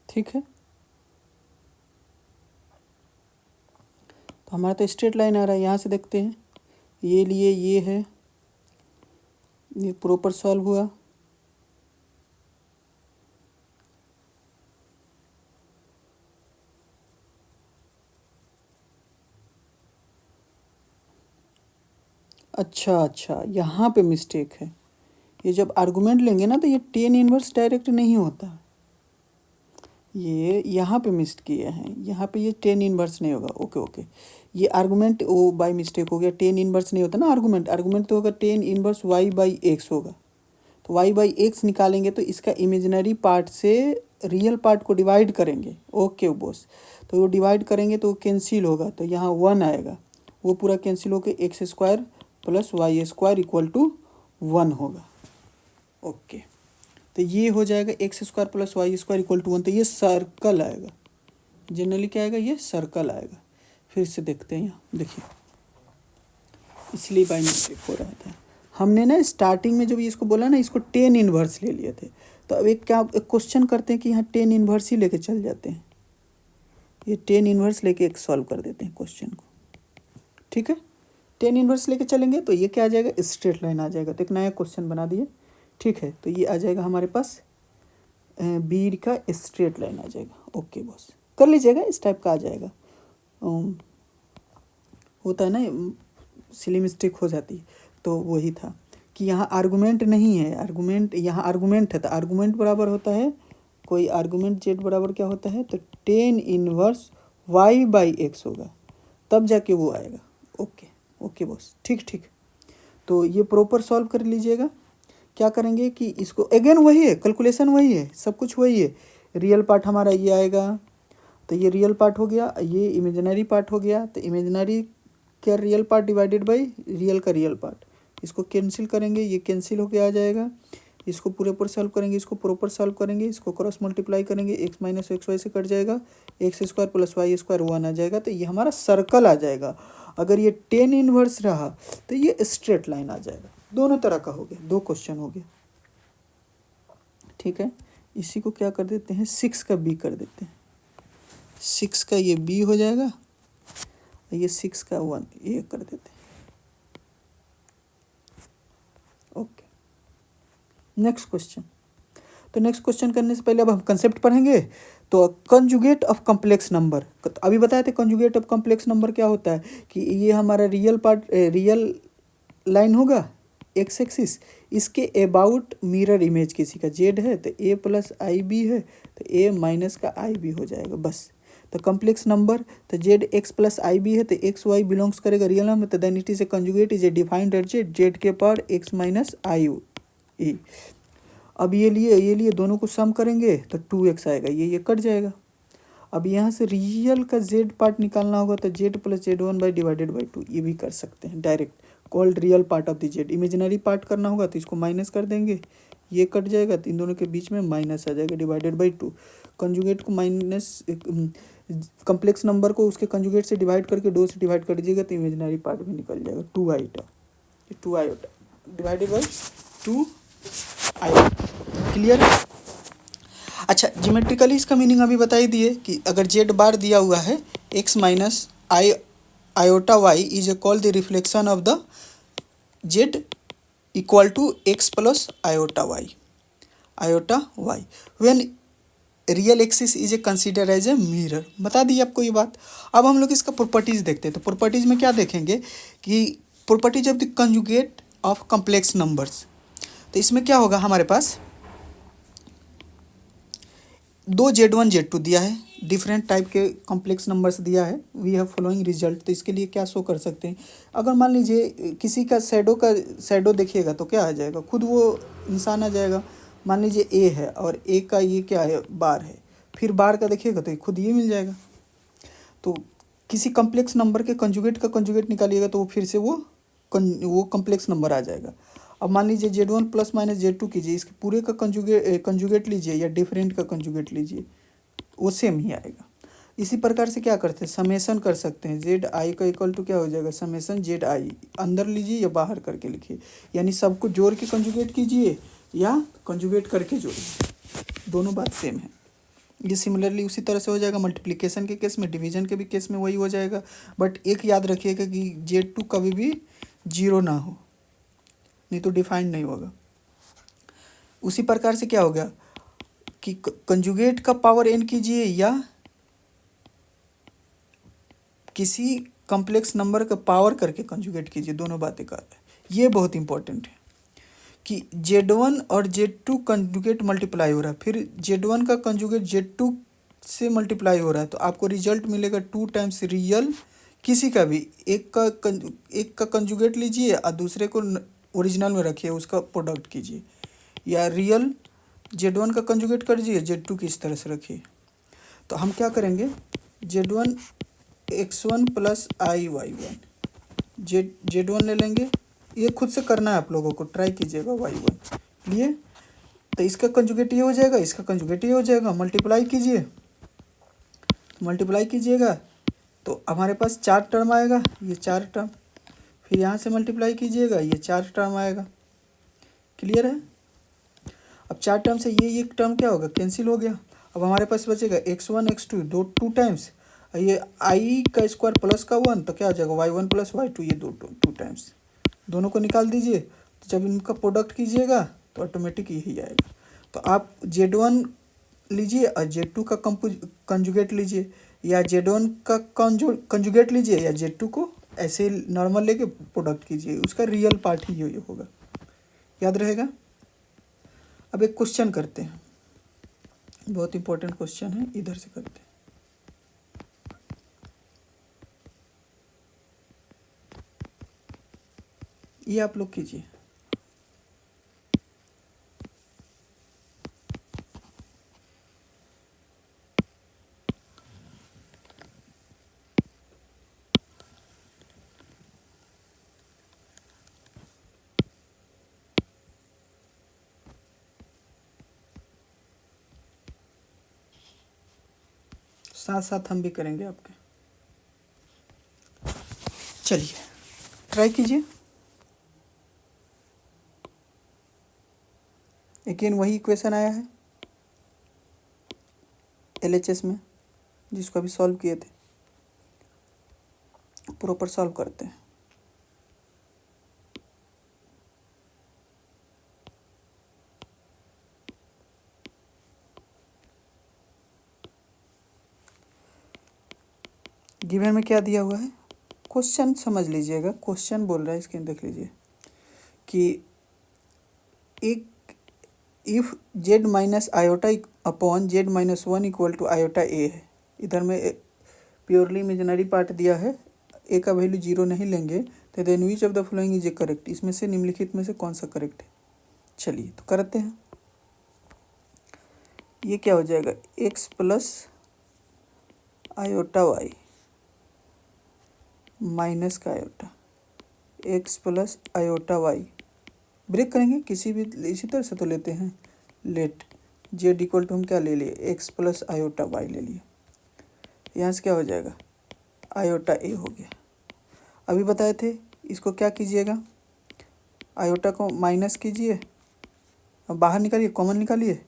ठीक है, तो हमारा तो स्ट्रेट लाइन आ रहा है। यहाँ से देखते हैं, ये लिए, ये है, ये प्रॉपर सॉल्व हुआ। अच्छा, यहाँ पे मिस्टेक है। ये जब आर्गुमेंट लेंगे ना तो ये टेन इनवर्स डायरेक्ट नहीं होता, ये यहाँ पे मिस किए हैं। यहाँ पे ये टेन इनवर्स नहीं होगा। ओके, ये आर्गुमेंट वो बाय मिस्टेक हो गया। टेन इनवर्स नहीं होता ना आर्गुमेंट तो होगा tan inverse y by x होगा। तो वाई बाई एक्स निकालेंगे तो इसका इमेजिनरी पार्ट से रियल पार्ट को डिवाइड करेंगे। ओके बॉस, तो वो डिवाइड करेंगे तो कैंसिल होगा, तो यहाँ 1 आएगा, वो पूरा कैंसिल होकर x square plus y square equal to 1 होगा। ओके, तो ये हो जाएगा x square plus y square equal to 1। तो ये सर्कल आएगा, जनरली क्या आएगा, ये सर्कल आएगा। फिर से देखते हैं, यहाँ देखिए, इसलिए बाई मिस्टेक हो रहा था। हमने ना स्टार्टिंग में जब ये इसको बोला ना, इसको टेन इन्वर्स ले लिए थे। तो अब एक क्वेश्चन करते हैं कि यहाँ टेन इन्वर्स ही लेके चल जाते हैं। ये टेन इन्वर्स लेके एक सॉल्व कर देते हैं क्वेश्चन को। ठीक है, टेन इन्वर्स लेके चलेंगे तो ये क्या आ जाएगा, स्ट्रेट लाइन आ जाएगा। तो एक नया क्वेश्चन बना दिए। ठीक है, तो ये आ जाएगा हमारे पास बी का स्ट्रेट लाइन आ जाएगा। ओके बॉस, कर लीजिएगा, इस टाइप का आ जाएगा। होता है ना, सिली मिस्टेक हो जाती है। तो वही था कि यहाँ आर्गुमेंट नहीं है, आर्गुमेंट यहाँ आर्गुमेंट है। तो आर्गुमेंट बराबर होता है, कोई आर्गुमेंट जेड बराबर क्या होता है, तो tan inverse y by x होगा, तब जाके वो आएगा। ओके बॉस, ठीक। तो ये प्रॉपर सॉल्व कर लीजिएगा। क्या करेंगे कि इसको अगेन वही है, कैलकुलेशन वही है, सब कुछ वही है। रियल पार्ट हमारा ये आएगा, तो ये रियल पार्ट हो गया, ये इमेजिनरी पार्ट हो गया। तो इमेजिनरी क्या, real part divided by real का रियल पार्ट। इसको कैंसिल करेंगे, ये कैंसिल होके आ जाएगा। इसको पूरे पर सॉल्व करेंगे, इसको प्रॉपर सॉल्व करेंगे, इसको क्रॉस मल्टीप्लाई करेंगे, एक्स माइनस एक्स वाई से कट जाएगा, x square plus y square 1 आ जाएगा। तो ये हमारा सर्कल आ जाएगा। अगर ये टेन इनवर्स रहा तो ये स्ट्रेट लाइन आ जाएगा। दोनों तरह का हो गया, 2 क्वेश्चन हो गया। ठीक है, इसी को क्या कर देते हैं, 6 का बी कर देते हैं। 6 का ये बी हो जाएगा, ये 6 का 1 ये कर देते हैं। Okay, next question. तो नेक्स्ट क्वेश्चन करने से पहले अब हम कंसेप्ट पढ़ेंगे। तो कंजुगेट ऑफ कॉम्प्लेक्स नंबर, अभी बताए थे कंजुगेट ऑफ कॉम्प्लेक्स नंबर क्या होता है कि ये हमारा रियल पार्ट, रियल लाइन होगा एक्स एक्सिस, इसके अबाउट मिरर इमेज किसी का जेड है तो ए प्लस आई बी है, तो ए माइनस का आई बी हो जाएगा बस। तो कॉम्प्लेक्स नंबर, तो z x plus i b है, तो एक्स वाई बिलोंग्स करेगा रियल नंबर, तो then it is a conjugate is a defined at z के power x minus i e. अब ये लिए दोनों को सम करेंगे तो 2x आएगा, ये कट जाएगा। अब यहाँ से रियल का जेड पार्ट निकालना होगा, तो Z plus Z 1 by divided by 2 ये भी कर सकते हैं direct, called real part of the Z. Imaginary part करना होगा तो इसको माइनस कर देंगे, ये कट जाएगा, तो इन दोनों के बीच में माइनस आ जाएगा डिवाइडेड बाई 2। कंजुगेट को माइनस, कम्प्लेक्स नंबर को उसके कंजुगेट से डिवाइड करके 2 से डिवाइड कर दीजिएगा तो इमेजिनरी पार्ट भी निकल जाएगा, 2 iota divided by 2 iota. Clear है? अच्छा, ज्योमेट्रिकली इसका मीनिंग अभी बता ही दिए कि अगर जेड बार दिया हुआ है x minus iota y is a called the reflection of the z equal to x plus iota y when real axis is a consider as a mirror. बता दी आपको ये बात। अब हम लोग इसका प्रॉपर्टीज़ देखते हैं। तो प्रॉपर्टीज़ में क्या देखेंगे कि properties of the conjugate of complex numbers. तो इसमें क्या होगा, हमारे पास 2 Z1 Z2 दिया है, डिफरेंट टाइप के कॉम्प्लेक्स नंबर्स दिया है, वी हैव फॉलोइंग रिजल्ट। तो इसके लिए क्या शो कर सकते हैं, अगर मान लीजिए किसी का शैडो देखिएगा तो क्या आ जाएगा, खुद वो इंसान आ जाएगा। मान लीजिए ए है और ए का ये क्या है, बार है, फिर बार का देखिएगा तो खुद ये मिल जाएगा। तो किसी कम्प्लेक्स नंबर के कंजुगेट का कंजुगेट निकालिएगा तो वो फिर से वो कम्प्लेक्स नंबर आ जाएगा। अब मान लीजिए Z1 प्लस माइनस Z2 कीजिए, इसके पूरे का कंजुगेट लीजिए या डिफरेंट का कंजुगेट लीजिए, वो सेम ही आएगा। इसी प्रकार से क्या करते हैं, समेसन कर सकते हैं। जेड आई का इक्वल टू क्या हो जाएगा, समेसन जेड आई, अंदर लीजिए या बाहर करके लिखिए, यानी सबको जोड़ के कंजुगेट कीजिए या कंजुगेट करके जोड़िए, दोनों बात सेम है। ये सिमिलरली उसी तरह से हो जाएगा मल्टीप्लिकेशन के केस में, डिवीजन के भी केस में वही हो जाएगा। बट एक याद रखिएगा कि Z2 कभी भी जीरो ना हो, नहीं तो डिफाइंड नहीं होगा। उसी प्रकार से क्या हो गया कि कंजुगेट का पावर n कीजिए या किसी कॉम्प्लेक्स नंबर का पावर करके कंजुगेट कीजिए, दोनों बातें कर रहे हैं। ये बहुत इंपॉर्टेंट है कि Z1 और Z2 कंजुगेट मल्टीप्लाई हो रहा है, फिर Z1 का कंजुगेट Z2 से मल्टीप्लाई हो रहा है, तो आपको रिजल्ट मिलेगा 2 टाइम्स रियल किसी का भी। एक का कंजुगेट लीजिए और दूसरे को ओरिजिनल में रखिए, उसका प्रोडक्ट कीजिए, या रियल Z1 का कंजुगेट कर दीजिए, Z2 की इस तरह से रखिए। तो हम क्या करेंगे, Z1 x1 प्लस आई y1, Z1 ले लेंगे, ये खुद से करना है आप लोगों को, ट्राई कीजिएगा। y1 लिए तो इसका कंजुगेट ये हो जाएगा, इसका कंजुगेट ये हो जाएगा, मल्टीप्लाई कीजिए, मल्टीप्लाई कीजिएगा तो हमारे पास 4 टर्म आएगा, ये 4 टर्म, फिर यहाँ से मल्टीप्लाई कीजिएगा, ये 4 टर्म आएगा। क्लियर है। अब 4 टर्म से ये एक टर्म क्या होगा, कैंसिल हो गया। अब हमारे पास बचेगा x1 x2 टू टाइम्स, ये आई का स्क्वायर प्लस का 1, तो क्या हो जाएगा y1 प्लस y2, ये टू टाइम्स, दोनों को निकाल दीजिए। तो जब इनका प्रोडक्ट कीजिएगा तो ऑटोमेटिक यही आएगा। तो आप Z1 लीजिए और Z2 का कंजुगेट लीजिए, या Z1 का कंजुगेट लीजिए या Z2 को ऐसे नॉर्मल लेके प्रोडक्ट कीजिए, उसका रियल पार्ट ही ये होगा, याद रहेगा। अब एक क्वेश्चन करते हैं, बहुत इंपॉर्टेंट क्वेश्चन है, इधर से करते हैं। ये आप लोग कीजिए। साथ साथ हम भी करेंगे आपके। चलिए ट्राई कीजिए। अगेन वही इक्वेशन आया है LHS में, जिसको अभी सॉल्व किए थे, प्रॉपर सॉल्व करते हैं। गिवन में क्या दिया हुआ है, क्वेश्चन समझ लीजिएगा, क्वेश्चन बोल रहा है, इसके देख लीजिए कि एक if z minus iota upon z minus 1 equal to iota a है। इधर में प्योरली इमेजिनरी पार्ट दिया है, ए का वैल्यू 0 नहीं लेंगे, तो then which of the following is a correct, इसमें से निम्नलिखित में से कौन सा करेक्ट है। चलिए तो करते हैं। ये क्या हो जाएगा, x plus iota y minus का आयोटा, x plus iota y, break करेंगे किसी भी इसी तरह से तो लेते हैं, लेट z इक्वल टू हम क्या ले लिए, x प्लस आयोटा y ले लिए, यहाँ से क्या हो जाएगा, आयोटा a हो गया। अभी बताए थे इसको क्या कीजिएगा, आयोटा को माइनस कीजिए, अब बाहर निकालिए, कॉमन निकालिए,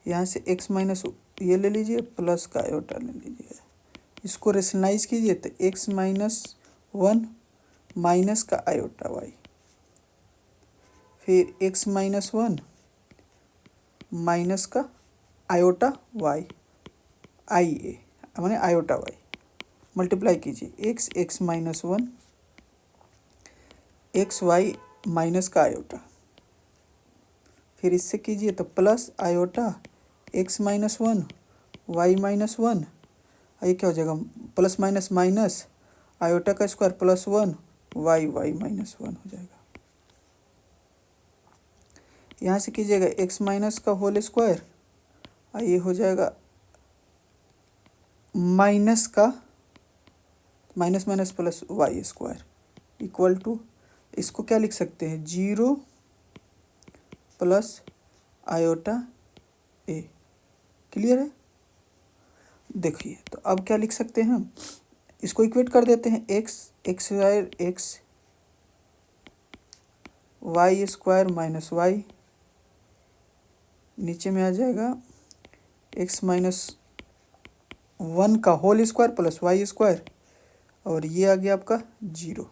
यहाँ से x माइनस ये ले लीजिए, प्लस का आयोटा ले लीजिए, इसको रेशनलाइज कीजिए तो x माइनस 1 माइनस का आयोटा y, फिर x माइनस 1 माइनस का आयोटा y, आई ए मैंने आयोटा y, मल्टीप्लाई कीजिए x minus 1 x y minus का आयोटा, फिर इससे कीजिए तो plus iota x minus 1 y minus 1, ये क्या हो जाएगा, प्लस माइनस माइनस आयोटा का स्क्वायर प्लस 1 वाई माइनस 1 हो जाएगा। यहाँ से कीजिएगा x माइनस का होल स्क्वायर, ये हो जाएगा माइनस का minus minus plus y square equal to, इसको क्या लिख सकते हैं, 0 प्लस आयोटा ए। क्लियर है? देखिए तो अब क्या लिख सकते हैं हम, इसको इक्वेट कर देते हैं, x y square minus y, नीचे में आ जाएगा एक्स माइनस 1 का whole square plus y square, और ये आ गया आपका 0।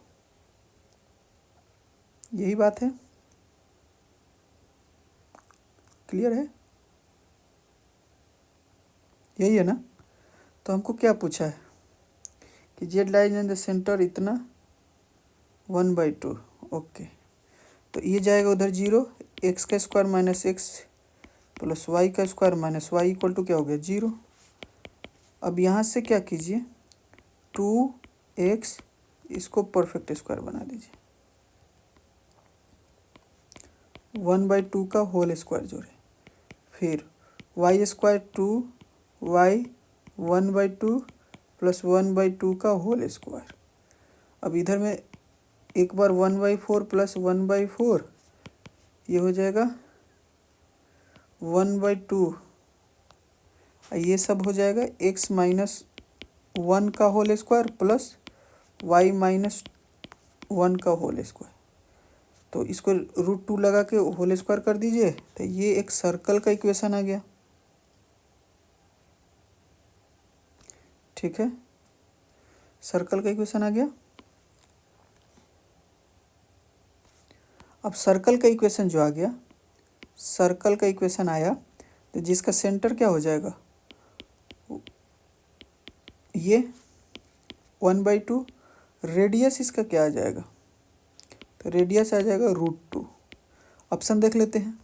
यही बात है। क्लियर है? यही है ना? तो हमको क्या पूछा है कि Z lies in the centre इतना 1/2। ओके, तो ये जाएगा उधर 0, एक्स का square minus x plus y का square minus y equal to क्या हो गया, 0। अब यहाँ से क्या कीजिए, 2x, इसको परफेक्ट स्क्वायर बना दीजिए, 1/2 का होल स्क्वायर जोड़े, फिर वाई स्क्वायर 2y 1/2 प्लस 1/2 का होल स्क्वायर। अब इधर में एक बार 1/4 प्लस 1/4, ये हो जाएगा 1/2, ये सब हो जाएगा x माइनस 1 का whole square plus y minus 1 का होल स्क्वायर। तो इसको √2 लगा के होल स्क्वायर कर दीजिए, तो ये एक सर्कल का इक्वेशन आ गया। ठीक है, सर्कल का इक्वेशन आ गया। अब सर्कल का इक्वेशन जो आ गया, सर्कल का इक्वेशन आया, तो जिसका सेंटर क्या हो जाएगा, ये 1/2, रेडियस इसका क्या आ जाएगा, तो रेडियस आ जाएगा √2। ऑप्शन देख लेते हैं।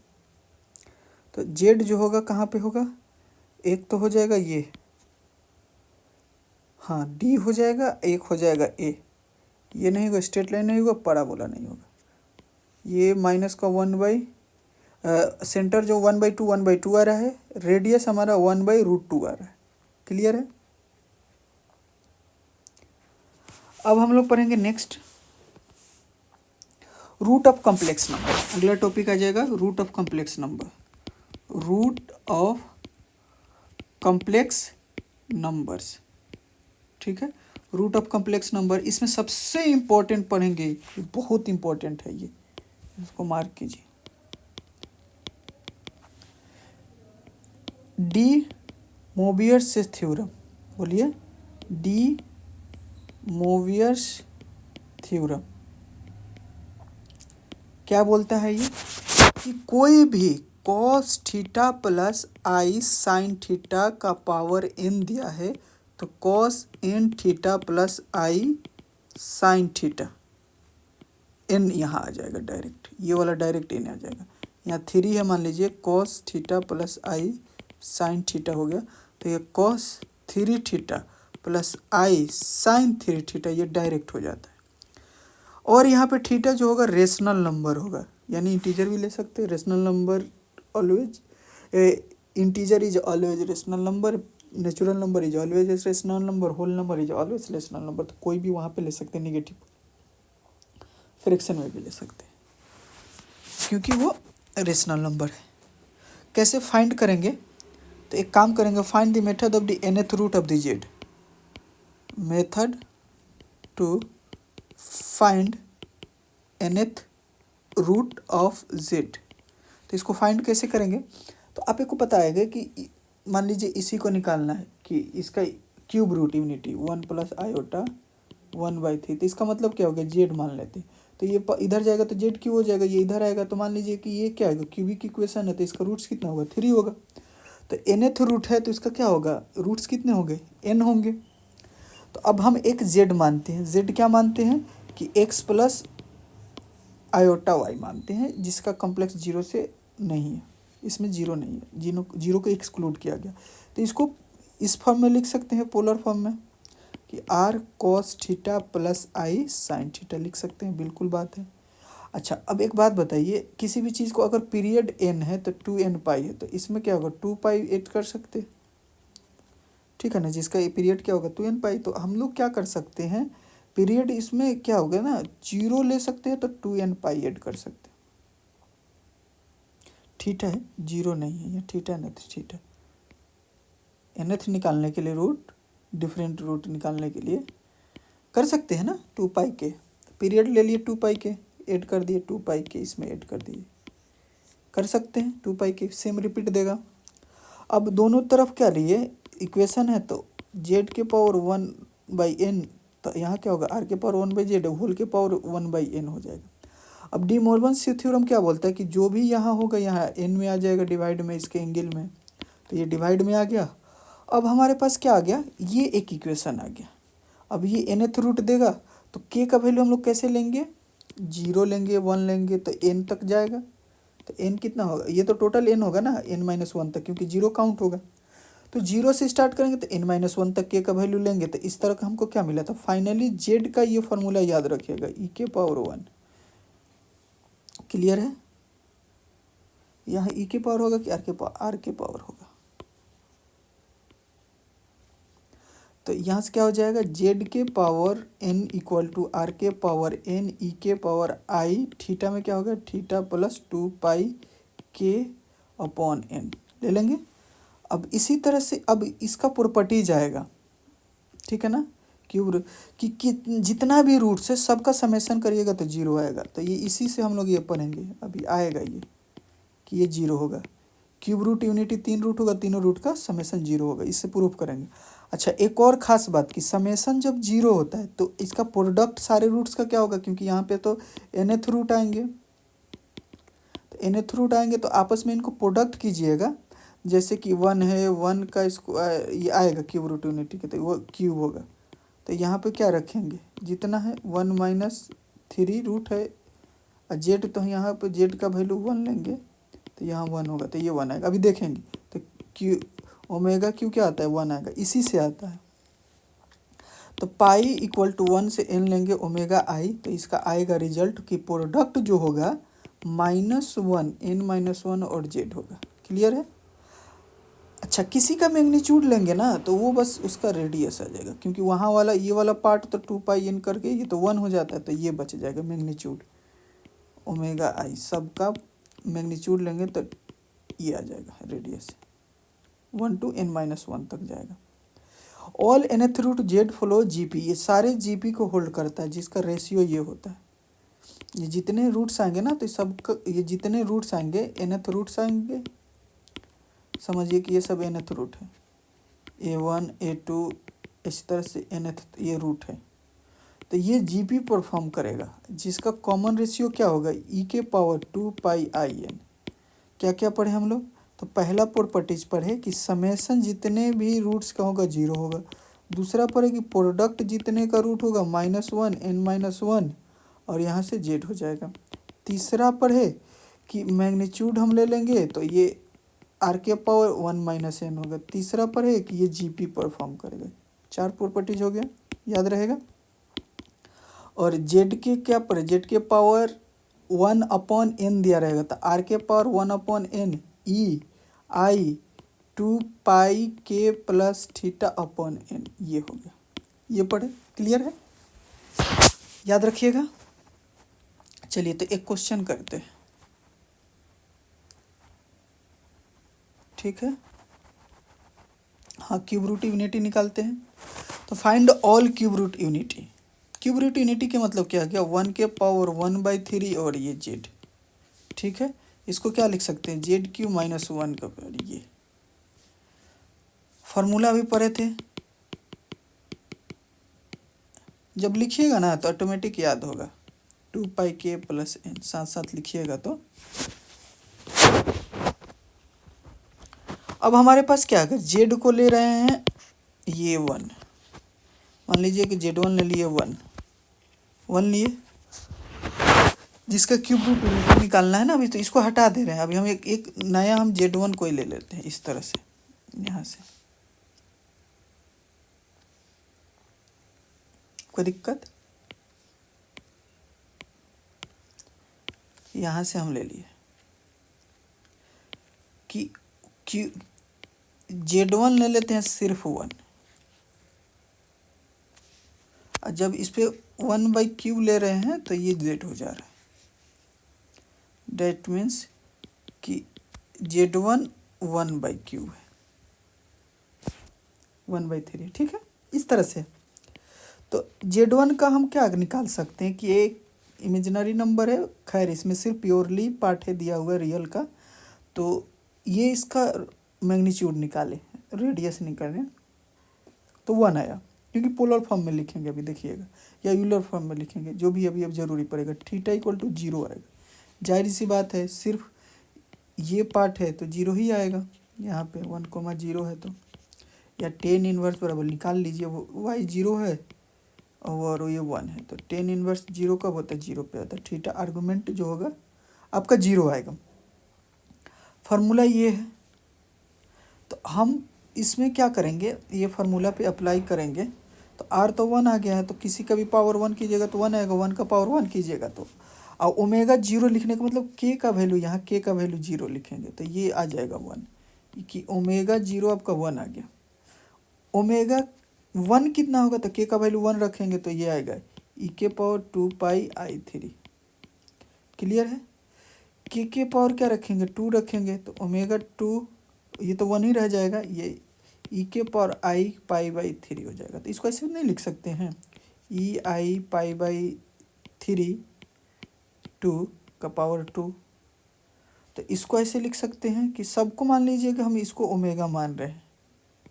तो जेड जो होगा कहाँ पे होगा, एक तो हो जाएगा ये, हाँ डी हो जाएगा, एक हो जाएगा ए, ये नहीं होगा, स्ट्रेट लाइन नहीं होगा, पैराबोला नहीं होगा। ये माइनस का 1 सेंटर जो 1/2 आ रहा है, रेडियस हमारा 1/√2 आ रहा है। क्लियर है? अब हम लोग पढ़ेंगे next root of complex number. अगला टॉपिक आ जाएगा root of complex number, root of complex numbers. ठीक है, रूट ऑफ कॉम्प्लेक्स नंबर, इसमें सबसे इम्पोर्टेंट पढ़ेंगे, बहुत इम्पोर्टेंट है ये, इसको मार्क कीजिए। डी मोवियर्स थ्योरम, बोलिए, डी मोवियर्स थ्योरम क्या बोलता है ये, कि कोई भी cos theta plus i sine theta का पावर n दिया है, तो cos n theta plus i sine theta, n यहाँ आ जाएगा डायरेक्ट, ये वाला डायरेक्ट n आ जाएगा। यहाँ 3 है, मान लीजिए cos theta plus i sine theta हो गया, तो ये cos 3 theta plus i sign 3 theta, ये डायरेक्ट हो जाता है। और यहाँ पे थीटा जो होगा रेशनल नंबर होगा, यानी इंटीजर भी ले सकते हैं, rational number always, integer is always rational number, natural number is always rational number, whole number is always rational number. तो कोई भी वहाँ पे ले सकते हैं, नेगेटिव फ्रैक्शन में भी ले सकते हैं, क्योंकि वो रेशनल नंबर है। कैसे फाइंड करेंगे, तो एक काम करेंगे, find the method of the nth root of the z, method to find nth root of z. तो इसको फाइंड कैसे करेंगे, तो आप को पता है कि मान लीजिए इसी को निकालना है कि इसका cube root unity 1 plus iota 1/3, तो इसका मतलब क्या हो गया, जेड मान लेते हैं। तो ये इधर जाएगा तो जेड क्यू हो जाएगा, ये इधर आएगा तो मान लीजिए कि ये क्या आएगा, क्यूबिक इक्वेशन है, तो इसका रूट्स कितना होगा, 3 होगा। तो nth रूट है तो इसका क्या होगा, रूट्स कितने होंगे, n होंगे। तो अब हम एक z मानते हैं, z क्या मानते हैं कि x प्लस आयोटा वाई मानते हैं, जिसका कॉम्प्लेक्स 0 से नहीं है, इसमें 0 नहीं है, जीरो को एक्सक्लूड किया गया। तो इसको इस फॉर्म में लिख सकते हैं, पोलर फॉर्म में, कि r cos theta plus i sine theta लिख सकते हैं, बिल्कुल बात है। अच्छा, अब एक बात बताइए, किसी भी चीज़ को अगर पीरियड n है तो 2n पाई है, तो इसमें क्या होगा, 2 पाई ऐड कर सकते, ठीक है ना, जिसका पीरियड क्या होगा 2n पाई। तो हम लोग क्या कर सकते हैं, पीरियड इसमें क्या होगा ना, 0 ले सकते हैं तो 2n पाई ऐड कर सकते हैं। थीटा है, 0 नहीं है, ये थीटा nth थीटा nth निकालने के लिए रूट, डिफरेंट रूट निकालने के लिए कर सकते हैं ना 2 पाई के। पीरियड ले लिए 2 पाई के, ऐड कर दिए 2 पाई के, इसमें ऐड कर दिए, कर सकते हैं 2 पाई के, सेम रिपीट देगा। अब दोनों तरफ क्या लिए, इक्वेशन है तो जेड के पावर 1/n, तो यहाँ क्या होगा आर के पावर 1/z होल के पावर 1/n हो जाएगा। अब डी मॉर्गन्स थ्योरम क्या बोलता है कि जो भी यहाँ होगा यहाँ n में आ जाएगा डिवाइड में, इसके एंगल में, तो ये डिवाइड में आ गया। अब हमारे पास क्या आ गया, ये एक इक्वेशन आ गया। अब ये nth रूट देगा तो k का वैल्यू हम लोग कैसे लेंगे, 0 लेंगे, 1 लेंगे तो n तक जाएगा। तो n कितना होगा, ये तो टोटल n होगा ना, n-1 तक, क्योंकि 0 काउंट होगा। तो 0 से स्टार्ट करेंगे तो n-1 तक k का वैल्यू लेंगे। तो इस तरह का हमको क्या मिला था, फाइनली z का ये फॉर्मूला याद रखिएगा, e के पावर 1। क्लियर है, यहाँ e के पावर होगा कि r के पावर होगा। तो यहाँ से क्या हो जाएगा, z के power n equal to r के पावर n e के पावर i, थीटा में क्या होगा, theta plus 2 pi k upon n ले लेंगे। अब इसी तरह से अब इसका प्रॉपर्टीज आएगा, ठीक है ना, क्यूब कि जितना भी रूट से सबका समेसन करिएगा तो 0 आएगा। तो ये इसी से हम लोग ये पढ़ेंगे, अभी आएगा ये कि ये 0 होगा। क्यूब रूट यूनिटी 3 रूट होगा, तीनों रूट का समेसन 0 होगा, इससे प्रूफ करेंगे। अच्छा, एक और ख़ास बात कि समेसन जब 0 होता है तो इसका प्रोडक्ट सारे रूट्स का क्या होगा, क्योंकि यहाँ पे तो nth रूट आएंगे, तो nth रूट आएंगे तो आपस में इनको प्रोडक्ट कीजिएगा। जैसे कि 1 है, 1 का इसको ये आएगा क्यूब रूट यूनिटी के, तो वो क्यूब होगा। तो यहाँ पे क्या रखेंगे, जितना है 1 - 3 रूट है, और जेड तो यहाँ पे जेड का वैल्यू 1 लेंगे तो यहाँ 1 होगा, तो ये 1 आएगा। अभी देखेंगे तो क्यू ओमेगा क्यू क्या आता है, 1 आएगा, इसी से आता है। तो पाई इक्वल टू 1 से n लेंगे ओमेगा आई, तो इसका आएगा रिजल्ट कि प्रोडक्ट जो होगा -1 n-1 और जेड होगा। क्लियर है। अच्छा, किसी का मैग्नीट्यूड लेंगे ना तो वो बस उसका रेडियस आ जाएगा, क्योंकि वहाँ वाला ये वाला पार्ट तो 2 पाई n करके ये तो 1 हो जाता है, तो ये बच जाएगा मैग्नीट्यूड ओमेगा आई। सबका मैग्नीट्यूड लेंगे तो ये आ जाएगा रेडियस, 1 to n-1 तक जाएगा। All nth root z flow GP, ये सारे जीपी को होल्ड करता है, जिसका रेशियो ये होता है। ये जितने रूट्स आएंगे ना तो सबका, ये जितने रूट्स आएंगे nth रूट्स आएंगे, समझिए कि ये सब nth रूट है, a1 a2 इस तरह से nth ये रूट है। तो ये जीपी परफॉर्म करेगा, जिसका कॉमन रेशियो क्या होगा, e के पावर 2 पाई आई n। क्या क्या पढ़े हम लोग, तो पहला प्रॉपर्टीज पढ़े कि समेसन जितने भी रूट्स का होगा 0 होगा। दूसरा पढ़े कि प्रोडक्ट जितने का रूट होगा -1 n-1 और यहाँ से जेड हो जाएगा। तीसरा पढ़े कि मैग्नीट्यूड हम ले लेंगे तो ये आर के पावर 1 - n होगा। तीसरा पढ़े कि ये जीपी परफॉर्म करेगा। 4 प्रॉपर्टीज हो गया, याद रहेगा। और जेड के क्या पढ़े, जेड के पावर 1/n दिया रहेगा, तो आर के पावर 1/n ई आई 2 पाई के प्लस थीटा अपॉन n, ये हो गया, ये पढ़े। क्लियर है, याद रखिएगा। चलिए तो एक क्वेश्चन करते हैं, ठीक है। हाँ, क्यूब रूट यूनिटी निकालते हैं। तो find all cube root unity. Cube root unity के मतलब क्या है, 1 के पावर 1/3 और ये जेड, ठीक है। इसको क्या लिख सकते हैं, जेड क्यू -1 का पावर। ये फॉर्मूला भी पढ़े थे, जब लिखिएगा ना तो ऑटोमेटिक याद होगा, 2 पाई के प्लस n, साथ साथ लिखिएगा तो। अब हमारे पास क्या है, जेड को ले रहे हैं ये 1, मान लीजिए कि z1 ले लिए 1 लिए, जिसका क्यूब रूट निकालना है ना अभी, तो इसको हटा दे रहे हैं। अभी हम एक नया हम z1 को ही ले लेते हैं इस तरह से, यहाँ से। कोई दिक्कत, यहाँ से हम ले लिए कि z1 ले लेते हैं सिर्फ 1, और जब इस पे 1/q ले रहे हैं तो ये z हो जा रहा है। डेट मीन्स कि z1 1/q है, 1/3, ठीक है। इस तरह से तो z1 का हम क्या निकाल सकते हैं कि एक इमेजिनरी नंबर है, खैर इसमें सिर्फ प्योरली पार्ट है दिया हुआ रियल का, तो ये इसका मैग्नीट्यूड निकाले, रेडियस निकालें तो 1 आया, क्योंकि पोलर फॉर्म में लिखेंगे अभी देखिएगा, या यूलर फॉर्म में लिखेंगे, जो भी अभी अब जरूरी पड़ेगा। थीटा इक्वल टू 0 आएगा, जाहिर सी बात है, सिर्फ ये पार्ट है तो 0 ही आएगा। यहाँ पे 1,0 है तो, या tan इनवर्स बराबर निकाल लीजिए, वो y 0 है और ये 1 है, तो tan इनवर्स 0 कब होता है, 0 पे आता है। थीटा आर्गूमेंट जो होगा आपका 0 आएगा। फार्मूला ये है, तो हम इसमें क्या करेंगे, ये फार्मूला पे अप्लाई करेंगे तो r तो 1 आ गया है, तो किसी का भी पावर 1 कीजिएगा तो 1 आएगा, 1 का पावर 1 कीजिएगा तो, और ओमेगा 0 लिखने का मतलब k का वैल्यू, यहाँ k का वैल्यू 0 लिखेंगे तो ये आ जाएगा 1, कि ओमेगा 0 आपका 1 आ गया। ओमेगा 1 कितना होगा, तो k का वैल्यू 1 रखेंगे तो ये आएगा e⁻2πi3। क्लियर है। k के पावर क्या रखेंगे, 2 रखेंगे तो ओमेगा 2, ये तो 1 ही रह जाएगा, ये e⁻i π/3 हो जाएगा। तो इसको ऐसे नहीं लिख सकते हैं, ei π/3 2 का पावर 2, तो इसको ऐसे लिख सकते हैं कि सबको मान लीजिए कि हम इसको ओमेगा मान रहे हैं,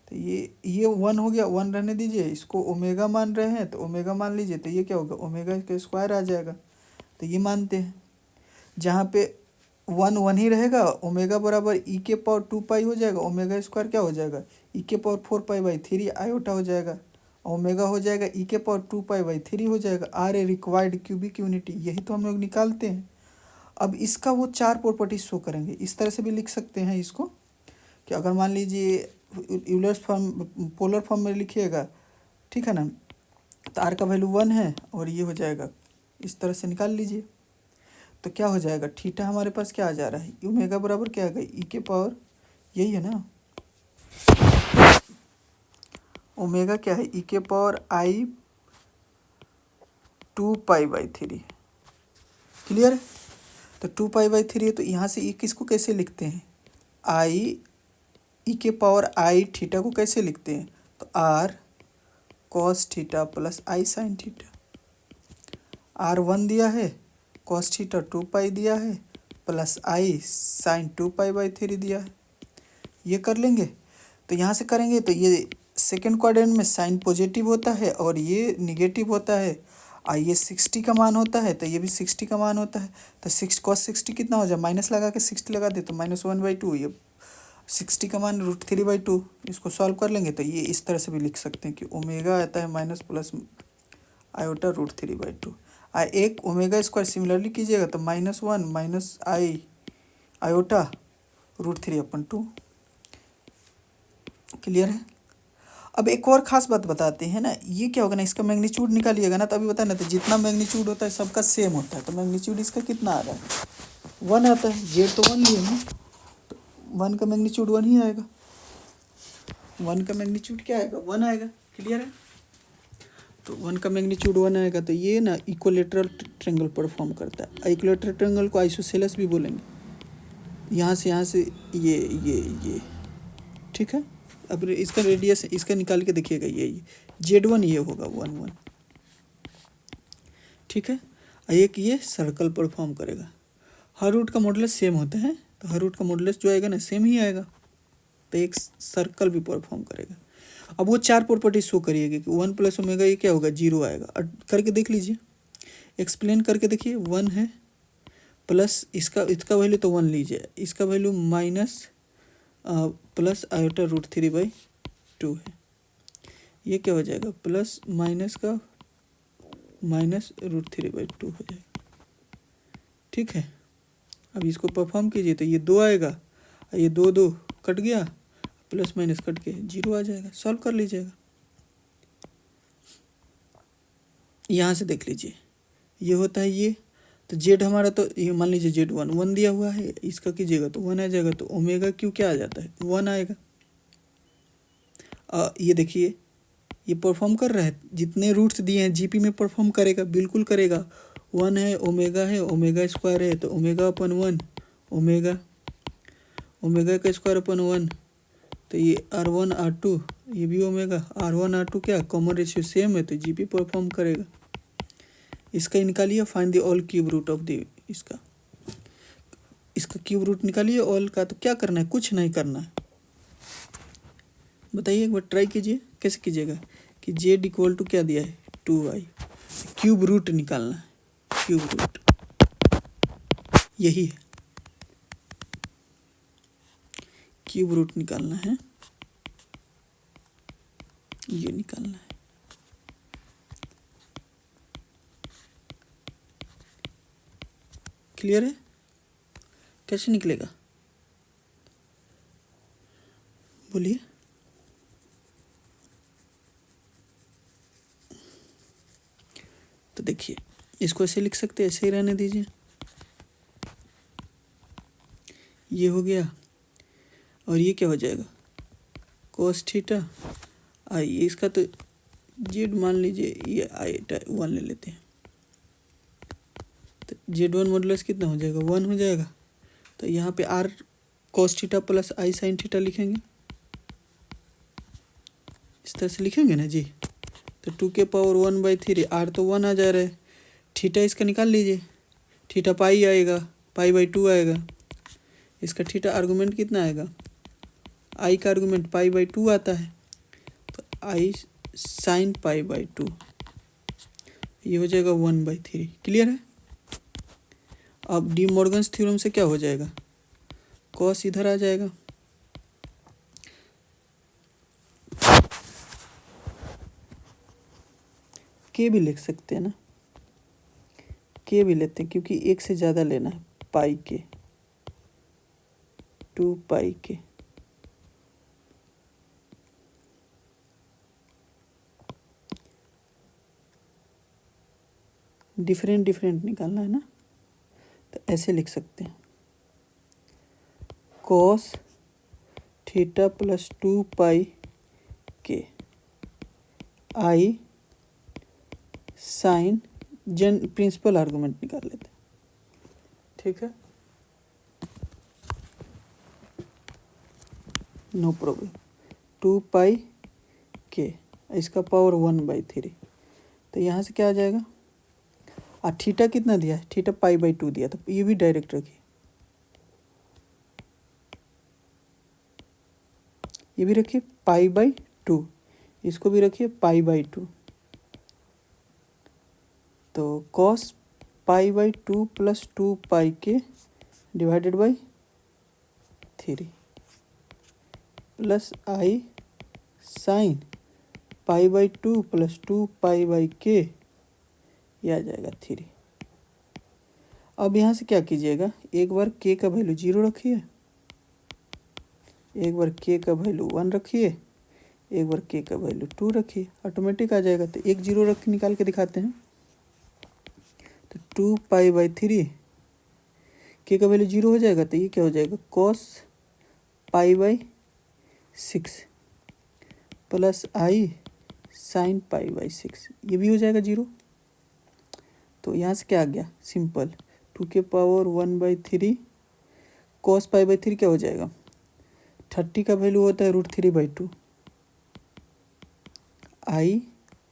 तो ये 1 हो गया, 1 रहने दीजिए, इसको ओमेगा मान रहे हैं तो ओमेगा मान लीजिए, तो ये क्या होगा, ओमेगा का स्क्वायर आ जाएगा, तो ये मानते हैं। जहाँ पे 1 ही रहेगा, ओमेगा बराबर e⁻2π हो जाएगा, ओमेगा स्क्वायर क्या हो जाएगा, e⁻4π/3 आयोटा हो जाएगा, ओमेगा हो जाएगा e⁻2π/3 हो जाएगा। Are a required cubic unity, यही तो हम लोग निकालते हैं। अब इसका वो 4 प्रॉपर्टीज शो करेंगे, इस तरह से भी लिख सकते हैं इसको, कि अगर मान लीजिए यूलर फॉर्म, पोलर फॉर्म में लिखिएगा, ठीक है ना, तो आर का वैल्यू 1 है और ये हो जाएगा, इस तरह से निकाल लीजिए। तो क्या हो जाएगा, थीटा हमारे पास क्या आ जा रहा है, ओमेगा बराबर क्या आ गया, ई के पावर, यही है ना, ओमेगा क्या है, ई के पावर i/2π/3। क्लियर है। तो 2π/3 है, तो यहाँ से ये किसको कैसे लिखते हैं, आई ई के पावर आई थीटा को कैसे लिखते हैं, तो r cos theta plus i sine theta. r 1 दिया है, cos थीटा 2π दिया है, प्लस आई साइन 2π/3 दिया है। ये कर लेंगे, तो यहाँ से करेंगे तो ये सेकेंड क्वाड्रेंट में साइन पॉजिटिव होता है और ये निगेटिव होता है, और ये 60 का मान होता है तो ये भी 60 का मान होता है। तो cos 60 कितना हो जाए, माइनस लगा के 60 लगा दे तो -1/2, ये 60 का मान √3/2। इसको सॉल्व कर लेंगे तो ये इस तरह से भी लिख सकते हैं कि ओमेगा आता है माइनस प्लस आयोटा √3/2। एक ओमेगा स्क्वायर सिमिलरली कीजिएगा तो -1 माइनस आई आयोटा √3/2। क्लियर है। अब एक और ख़ास बात बताते हैं ना, ये क्या होगा ना, इसका मैग्नीट्यूड निकालिएगा ना, तो अभी बताया ना, तो जितना मैग्नीट्यूड होता है सबका सेम होता है, तो मैग्नीट्यूड इसका कितना आ रहा है, 1 आता है, जेड तो 1 लिए ना, तो 1 का मैग्नीट्यूड 1 ही आएगा, 1 का मैग्नीट्यूड क्या आएगा, 1 आएगा। क्लियर है। तो 1 का मैग्नीट्यूड 1 आएगा, तो ये ना इक्विलेटरल ट्रायंगल परफॉर्म करता है। इक्विलेटरल ट्रायंगल को आइसोसेलेस भी बोलेंगे, यहाँ से ये ठीक है। अब इसका रेडियस इसका निकाल के देखिएगा, ये Z1 ये होगा 1 ठीक है। एक ये सर्कल परफॉर्म करेगा, हर रूट का मॉडुलस सेम होता है, तो हर रूट का मॉडुलस जो आएगा ना सेम ही आएगा, तो एक सर्कल भी परफॉर्म करेगा। अब वो 4 प्रॉपर्टी शो करिएगा कि 1 + ओमेगा ये क्या होगा, 0 आएगा। और करके देख लीजिए, एक्सप्लेन करके देखिए, 1 है प्लस इसका वैल्यू तो 1 लीजिए, इसका वैल्यू माइनस प्लस आयोटा √3/2 है, ये क्या हो जाएगा, प्लस माइनस का माइनस √3/2 हो जाएगा। ठीक है। अब इसको परफॉर्म कीजिए तो ये 2 आएगा, ये 2 कट गया, प्लस माइनस कट के 0 आ जाएगा। सॉल्व कर लीजिएगा, यहाँ से देख लीजिए, ये होता है ये, तो जेड हमारा तो ये मान लीजिए Z1 1 दिया हुआ है, इसका कीजिएगा तो 1 आ जाएगा, तो ओमेगा क्यू क्या आ जाता है, 1 आएगा। ये देखिए ये परफॉर्म कर रहा है, जितने रूट्स दिए हैं जीपी में परफॉर्म करेगा, बिल्कुल करेगा। 1 है, ओमेगा स्क्वायर है, तो ओमेगा अपन 1, ओमेगा का स्क्वायर अपन 1, तो ये R1 R2, ये भी ओमेगा, R1 R2 क्या कॉमन रेशियो सेम है, तो जीपी परफॉर्म करेगा। इसका निकालिए, find the all cube root of the, इसका क्यूब रूट निकालिए ऑल का। तो क्या करना है, कुछ नहीं करना है। बताइए एक बार ट्राई कीजिए, कैसे कीजिएगा कि जेड इक्वल टू क्या दिया है 2y, क्यूब रूट निकालना है, क्यूब रूट यही है, क्यूब रूट निकालना है, ये निकालना है। क्लियर है? कैसे निकलेगा बोलिए। तो देखिए इसको ऐसे लिख सकते हैं, ऐसे ही रहने दीजिए, ये हो गया, और ये क्या हो जाएगा cos थीटा आई, इसका तो जेड मान लीजिए, ये i1 ले लेते हैं, तो Z1 मॉडुलस कितना हो जाएगा 1 हो जाएगा। तो यहाँ पे r cos theta plus i sin theta लिखेंगे, इस तरह से लिखेंगे ना जी। तो 2 के पावर 1/3, r तो 1 आ जा रहा है, थीटा इसका निकाल लीजिए, थीटा पाई आएगा, पाई/2 आएगा, इसका थीटा आर्गूमेंट कितना आएगा, i का आर्गूमेंट पाई/2 आता है, तो i sin पाई/2, ये हो जाएगा 1/3। क्लियर है? अब डी मॉर्गन्स थ्योरम से क्या हो जाएगा, कॉस इधर आ जाएगा, के भी लिख सकते हैं ना, के भी लेते हैं क्योंकि एक से ज़्यादा लेना है, पाई के 2 पाई के, डिफरेंट निकालना है ना, तो ऐसे लिख सकते हैं, कॉस थीटा प्लस 2 पाई के आई साइन, प्रिंसिपल आर्गूमेंट निकाल लेते हैं। ठीक है, नो प्रॉब्लम। 2 पाई के, इसका पावर 1/3, तो यहाँ से क्या आ जाएगा, और थीटा कितना दिया है, थीटा पाई/2 दिया, तो ये भी डायरेक्ट रखिए, ये भी रखिए पाई/2, इसको भी रखिए पाई/2, तो कॉस पाई/2 प्लस 2 पाई के divided by 3 plus i sine पाई/2 प्लस 2 पाई के, ये आ जाएगा 3। अब यहाँ से क्या कीजिएगा, एक बार के का वैल्यू 0 रखिए, एक बार के का वैल्यू 1 रखिए, एक बार के का वैल्यू 2 रखिए, ऑटोमेटिक आ जाएगा। तो एक 0 रख निकाल के दिखाते हैं, तो 2 पाई/3, के का वैल्यू 0 हो जाएगा, तो ये क्या हो जाएगा कॉस पाई/6 प्लस आई साइन पाई/6, ये भी हो जाएगा 0। तो यहाँ से क्या आ गया, सिंपल 2 के पावर 1/3 कॉस पाई/3 क्या हो जाएगा, 30 का वैल्यू होता है √3/2 आई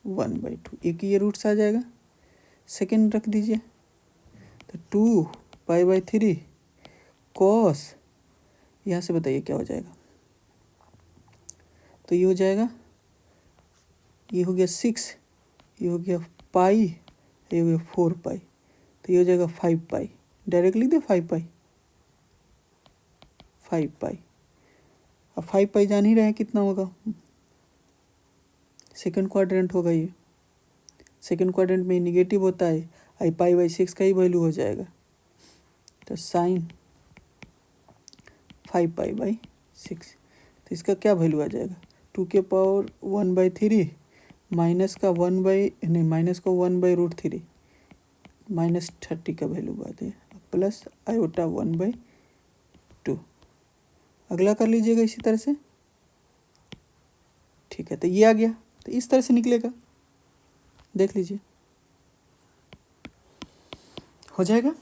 1/2, एक ये रूट्स आ जाएगा, सेकेंड रख दीजिए, तो 2 पाई/3 कॉस, यहाँ से बताइए क्या हो जाएगा, तो ये हो जाएगा, ये हो गया 6, ये हो गया पाई, ये हो गया 4 पाई, तो ये हो जाएगा 5 पाई, डायरेक्ट लिख दे 5 पाई, 5 पाई। अब 5 पाई जान ही रहे हैं कितना होगा, सेकंड क्वाड्रेंट होगा, ये सेकंड क्वाड्रेंट में निगेटिव होता है, आई पाई/6 का ही वैल्यू हो जाएगा, तो साइन 5 पाई/6, तो इसका क्या वैल्यू आ जाएगा, 2 के पावर 1/3 माइनस का 1/√3 -30 का वैल्यू बात है, प्लस आयोटा 1/2, अगला कर लीजिएगा इसी तरह से। ठीक है, तो ये आ गया, तो इस तरह से निकलेगा, देख लीजिए, हो जाएगा।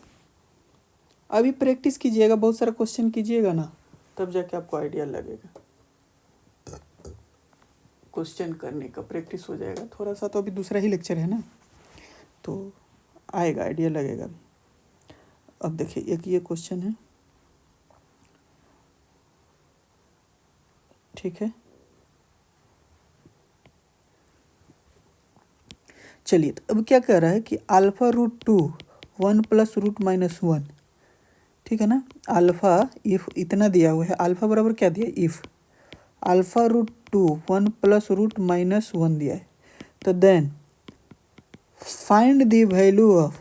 अभी प्रैक्टिस कीजिएगा, बहुत सारा क्वेश्चन कीजिएगा ना, तब जाके आपको आइडिया लगेगा। क्वेश्चन करने का प्रैक्टिस हो जाएगा थोड़ा सा, तो अभी दूसरा ही लेक्चर है ना, तो आएगा, आइडिया लगेगा। अब देखिए, एक ये क्वेश्चन है, ठीक है। चलिए, तो अब क्या कह रहा है कि alpha root 2 1 plus root minus 1, ठीक है ना। अल्फा इफ इतना दिया हुआ है, अल्फा बराबर क्या दिया, if alpha root 2 1 plus root minus 1 दिया है, तो then find the value of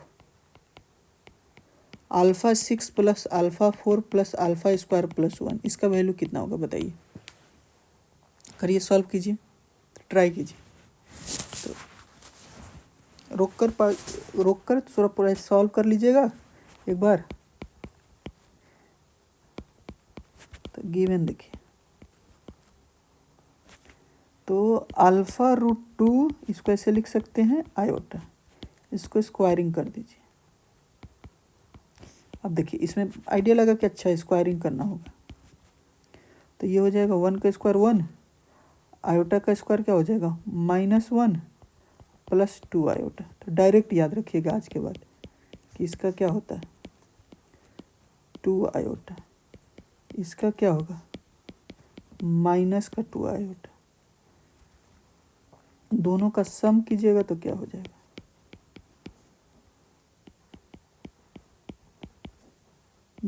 alpha 6 plus alpha 4 plus alpha square plus 1, इसका वैल्यू कितना होगा बताइए। करिए, सॉल्व कीजिए, ट्राई कीजिए। तो रोक कर थोड़ा पूरा सॉल्व कर लीजिएगा एक बार। तो गिवन देखिए, तो अल्फा रूट 2 इसको ऐसे लिख सकते हैं आयोटा, इसको स्क्वायरिंग कर दीजिए। अब देखिए, इसमें आइडिया लगा कि अच्छा स्क्वायरिंग करना होगा, तो ये हो जाएगा 1 का स्क्वायर 1, आयोटा का स्क्वायर क्या हो जाएगा -1 प्लस 2 आयोटा। तो डायरेक्ट याद रखिएगा आज के बाद कि इसका क्या होता है 2 आयोटा, इसका क्या होगा माइनस का 2 आयोटा, दोनों का सम कीजिएगा तो क्या हो जाएगा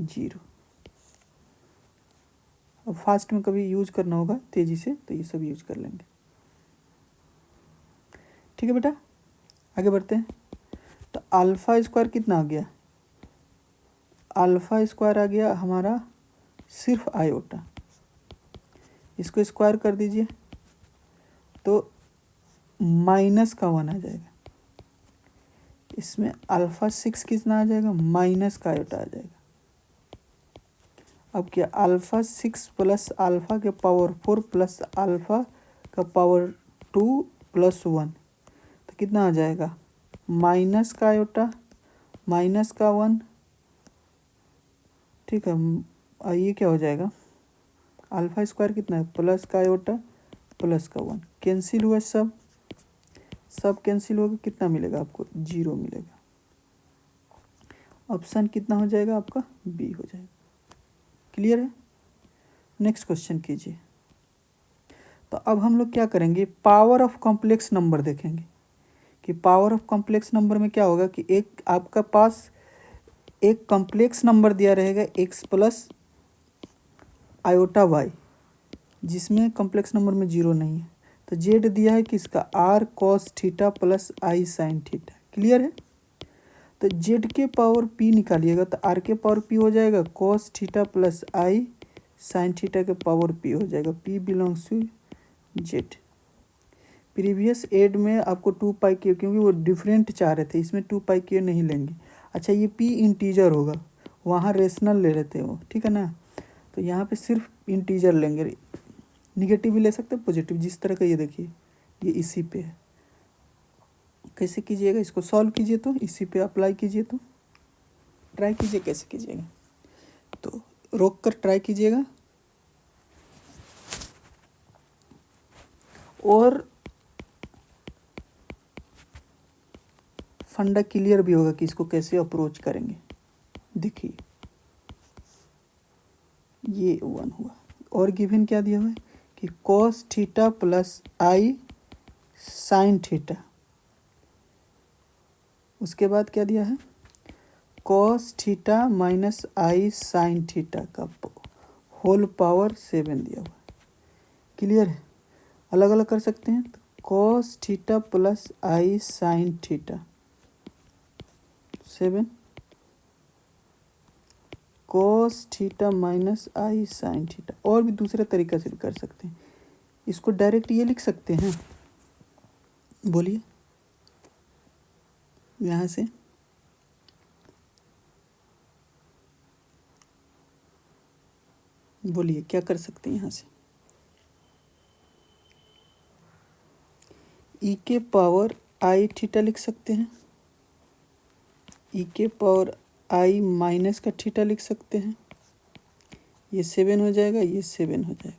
0। अब फास्ट में कभी यूज करना होगा तेजी से, तो ये सब यूज कर लेंगे, ठीक है बेटा। आगे बढ़ते हैं। तो अल्फा स्क्वायर कितना आ गया, अल्फा स्क्वायर आ गया हमारा सिर्फ आयोटा, इसको स्क्वायर कर दीजिए तो -1 आ जाएगा। इसमें अल्फा 6 कितना आ जाएगा माइनस का आयोटा आ जाएगा। अब क्या, अल्फा 6 प्लस अल्फा के पावर 4 प्लस अल्फा का पावर 2 प्लस 1, तो कितना आ जाएगा माइनस का आयोटा माइनस का 1, ठीक है। ये क्या हो जाएगा, अल्फा स्क्वायर कितना है प्लस का आयोटा प्लस का 1, कैंसिल हुआ, सब कैंसिल होगा, कितना मिलेगा आपको 0 मिलेगा। ऑप्शन कितना हो जाएगा आपका बी हो जाएगा। क्लियर है। नेक्स्ट क्वेश्चन कीजिए। तो अब हम लोग क्या करेंगे, पावर ऑफ कॉम्प्लेक्स नंबर देखेंगे कि पावर ऑफ कॉम्प्लेक्स नंबर में क्या होगा कि एक आपका पास एक कॉम्प्लेक्स नंबर दिया रहेगा x प्लस आयोटा y, जिसमें कॉम्प्लेक्स नंबर में 0 नहीं है, तो z दिया है किसका r cos theta plus i sin theta. Clear है। तो z के पावर p निकालिएगा तो r के पावर p हो जाएगा cos theta plus i sin theta के पावर p हो जाएगा, p belongs to z। Previous एड में आपको 2 पाई क्यू, क्योंकि वो डिफरेंट चाह रहे थे, इसमें 2 पाई क्यू नहीं लेंगे। अच्छा, ये p इंटीजर होगा, वहाँ रेशनल ले रहे थे वो, ठीक है ना। तो यहाँ पे सिर्फ इंटीजर लेंगे, निगेटिव भी ले सकते हैं पॉजिटिव, जिस तरह का ये देखिए, ये इसी पे है। कैसे कीजिएगा, इसको सॉल्व कीजिए तो इसी पे अप्लाई कीजिए, तो ट्राई कीजिए कैसे कीजिएगा, तो रोक कर ट्राई कीजिएगा। और फंडा क्लियर भी होगा कि इसको कैसे अप्रोच करेंगे। देखिए, ये 1 हुआ, और गिवन क्या दिया हुआ है कि cos theta plus i sine theta, उसके बाद क्या दिया है cos theta minus i sine theta का होल पावर 7 दिया हुआ है। क्लियर है। अलग अलग कर सकते हैं, तो cos theta plus i sine theta 7, cos theta minus i sine theta, और भी दूसरे तरीका से भी कर सकते हैं। इसको डायरेक्ट ये लिख सकते हैं, बोलिए यहाँ से, बोलिए क्या कर सकते हैं यहाँ से। ई के पावर आई थीटा लिख सकते हैं, ई के पावर आई माइनस का थीटा लिख सकते हैं, ये 7 हो जाएगा, ये 7 हो जाएगा।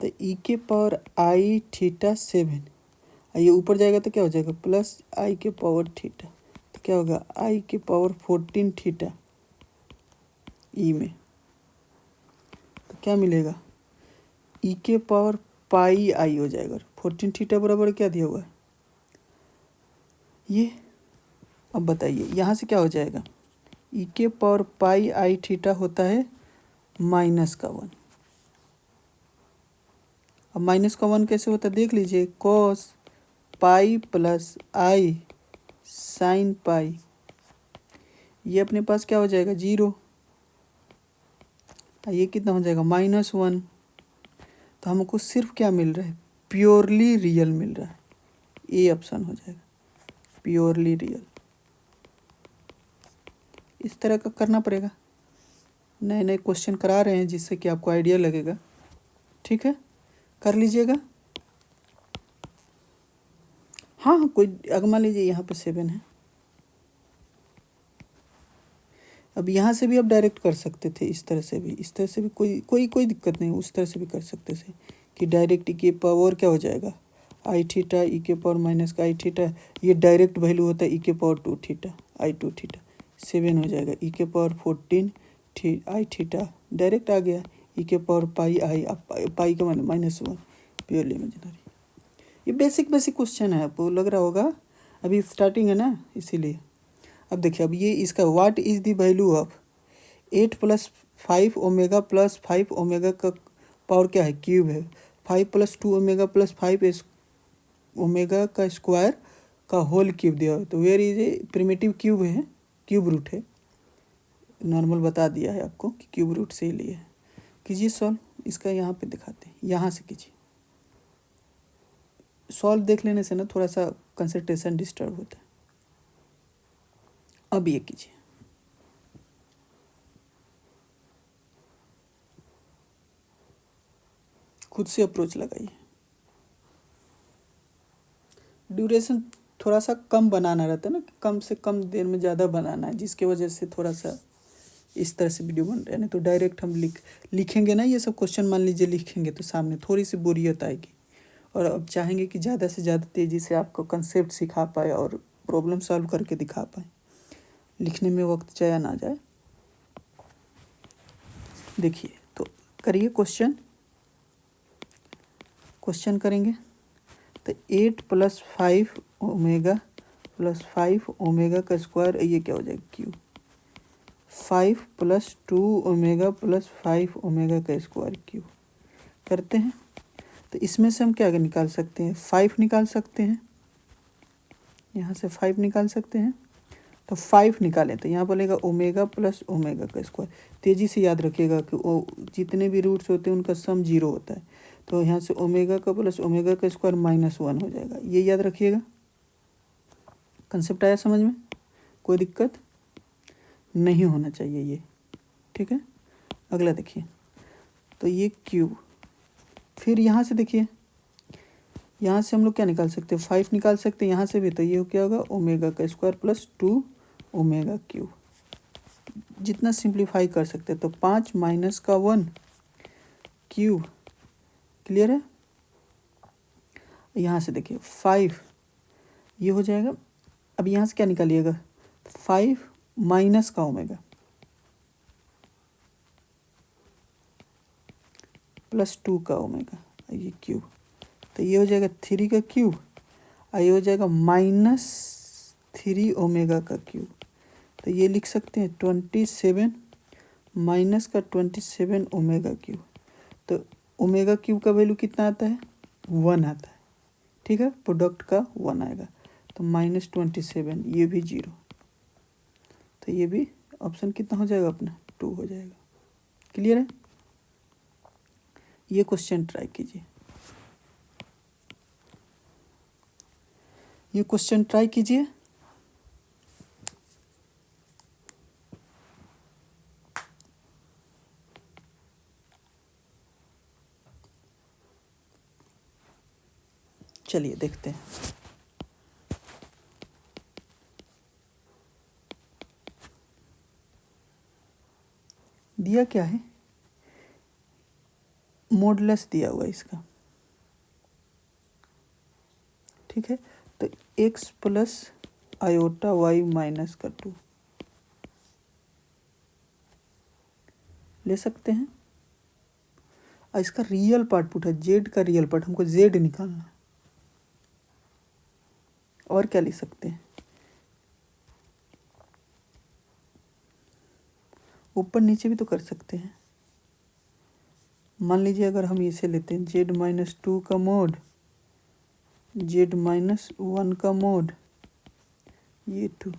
तो ई के पावर आई थीटा 7, ये ऊपर जाएगा तो क्या हो जाएगा प्लस आई के पावर थीटा, तो क्या होगा आई के पावर 14 थीटा ई में। तो क्या मिलेगा ई के पावर पाई आई हो जाएगा। 14 थीटा बराबर क्या दिया हुआ है ये। अब बताइए यहाँ से क्या हो जाएगा, ई के पावर पाई आई थीटा होता है माइनस का 1। अब माइनस का 1 कैसे होता है देख लीजिए, cos pi plus i sine pi, ये अपने पास क्या हो जाएगा 0, ये कितना हो जाएगा -1। तो हमको सिर्फ क्या मिल रहा है, प्योरली रियल मिल रहा है, ए ऑप्शन हो जाएगा प्योरली रियल। इस तरह का करना पड़ेगा, नए नए क्वेश्चन करा रहे हैं जिससे कि आपको आइडिया लगेगा। ठीक है, कर लीजिएगा। हाँ कोई अगर मान लीजिए यहाँ पे 7 है, अब यहाँ से भी आप डायरेक्ट कर सकते थे, इस तरह से भी, इस तरह से भी कोई दिक्कत नहीं, उस तरह से भी कर सकते थे कि डायरेक्ट ई के पावर क्या हो जाएगा आई थीटा ई के पावर माइनस का आई थीटा, ये डायरेक्ट वैल्यू होता है ई के पावर 2 थीटा आई 2 थीटा, 7 हो जाएगा ई के पावर 14 आई थीटा, डायरेक्ट आ गया ई के पावर पाई आई, पाई का -1, प्योरली इमेजिनरी। ये बेसिक क्वेश्चन है, आपको लग रहा होगा अभी स्टार्टिंग है ना इसीलिए। अब देखिए, अब ये इसका what is the value of 8 + 5 omega + 5 omega का पावर क्या है क्यूब है, 5 + 2 ओमेगा + 5 ओमेगा का स्क्वायर का होल क्यूब दिया है। तो where is a primitive cube है, क्यूब रूट है, नॉर्मल बता दिया है आपको कि क्यूब रूट से ही लिया है। कीजिए सॉल्व, इसका यहाँ पे दिखाते हैं, यहाँ से कीजिए। सॉल्व देख लेने से ना थोड़ा सा कंसंट्रेशन डिस्टर्ब होता है। अब ये कीजिए, खुद से अप्रोच लगाइए। ड्यूरेशन थोड़ा सा कम बनाना रहता है ना, कम से कम देर में ज़्यादा बनाना है, जिसके वजह से थोड़ा सा इस तरह से वीडियो बन रहा है। नहीं तो डायरेक्ट हम लिखेंगे ना, ये सब क्वेश्चन मान लीजिए लिखेंगे तो सामने थोड़ी सी बोरियत आएगी। और अब चाहेंगे कि ज़्यादा से ज़्यादा तेज़ी से आपको कंसेप्ट सिखा पाए और प्रॉब्लम सॉल्व करके दिखा पाए, लिखने में वक्त जाया ना जाए। देखिए तो करिए क्वेश्चन करेंगे तो 8 + 5 ओमेगा + 5 ओमेगा का स्क्वायर, ये क्या हो जाएगा क्यू, 5 + 2 ओमेगा + 5 ओमेगा का स्क्वायर क्यू करते हैं। तो इसमें से हम क्या निकाल सकते हैं, 5 निकाल सकते हैं, यहाँ से 5 निकाल सकते हैं। तो 5 निकालें तो यहाँ बोलेगा ओमेगा + ओमेगा का स्क्वायर। तेज़ी से याद रखिएगा कि जितने भी रूट्स होते हैं उनका सम 0 होता है। तो यहाँ से ओमेगा का प्लस ओमेगा का स्क्वायर -1 हो जाएगा, ये याद रखिएगा। कंसेप्ट आया समझ में, कोई दिक्कत नहीं होना चाहिए ये। ठीक है, अगला देखिए, तो ये क्यूब, फिर यहाँ से देखिए, यहाँ से हम लोग क्या निकाल सकते हैं, 5 निकाल सकते हैं यहाँ से भी। तो ये क्या होगा ओमेगा का स्क्वायर + 2 ओमेगा क्यूब, जितना सिंप्लीफाई कर सकते हैं। तो 5 - 1 क्यूब, क्लियर है। यहाँ से देखिए 5 ये हो जाएगा। अब यहाँ से क्या निकालिएगा, 5 माइनस का ओमेगा + 2 का ओमेगा, ये क्यूब, तो ये हो जाएगा 3 का क्यूब, और ये हो जाएगा -3 ओमेगा का क्यूब। तो ये लिख सकते हैं 27 माइनस का 27 ओमेगा क्यूब। तो ओमेगा क्यूब का वैल्यू कितना आता है 1 आता है। ठीक है, प्रोडक्ट का 1 आएगा। तो -27, ये भी 0, तो ये भी ऑप्शन कितना हो जाएगा अपना 2 हो जाएगा। क्लियर है, ये क्वेश्चन ट्राई कीजिए, ये क्वेश्चन ट्राई कीजिए। चलिए देखते हैं। दिया क्या है, मॉडुलस दिया हुआ है इसका, ठीक है। तो x plus iota y minus का 2 ले सकते हैं। और इसका रियल पार्ट पूछा, जेड का रियल पार्ट, हमको जेड निकालना है। और क्या ले सकते हैं, ऊपर नीचे भी तो कर सकते हैं। मान लीजिए अगर हम इसे लेते हैं जेड माइनस 2 का मोड, जेड माइनस 1 का मोड, ये 2,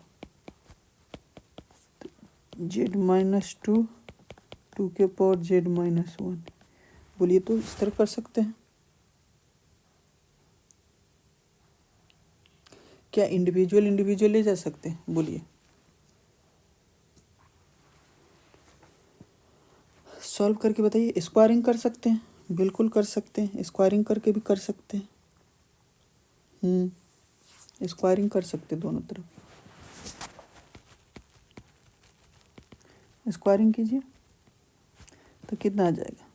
जेड माइनस 2, 2 के पावर जेड माइनस 1, बोलिए तो इस तरह कर सकते हैं। क्या इंडिविजुअल ले जा सकते हैं, बोलिए। सॉल्व करके बताइए। स्क्वायरिंग कर सकते हैं, बिल्कुल कर सकते हैं, स्क्वायरिंग करके भी कर सकते हैं। स्क्वायरिंग कर सकते हैं दोनों तरफ। स्क्वायरिंग कीजिए तो कितना आ जाएगा,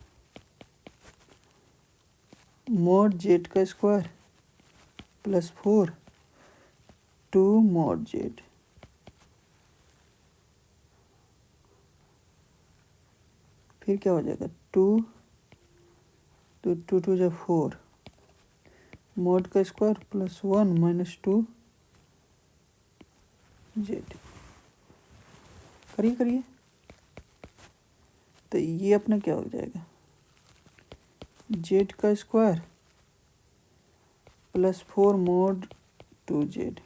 मोड जेड का स्क्वायर प्लस 4 2 मोड जेड, फिर क्या हो जाएगा 2 तो 2 2 जा 4 मोड का स्क्वायर प्लस 1 माइनस 2 जेड। करिए तो ये अपना क्या हो जाएगा, जेड का square plus 4 mode 2 Z,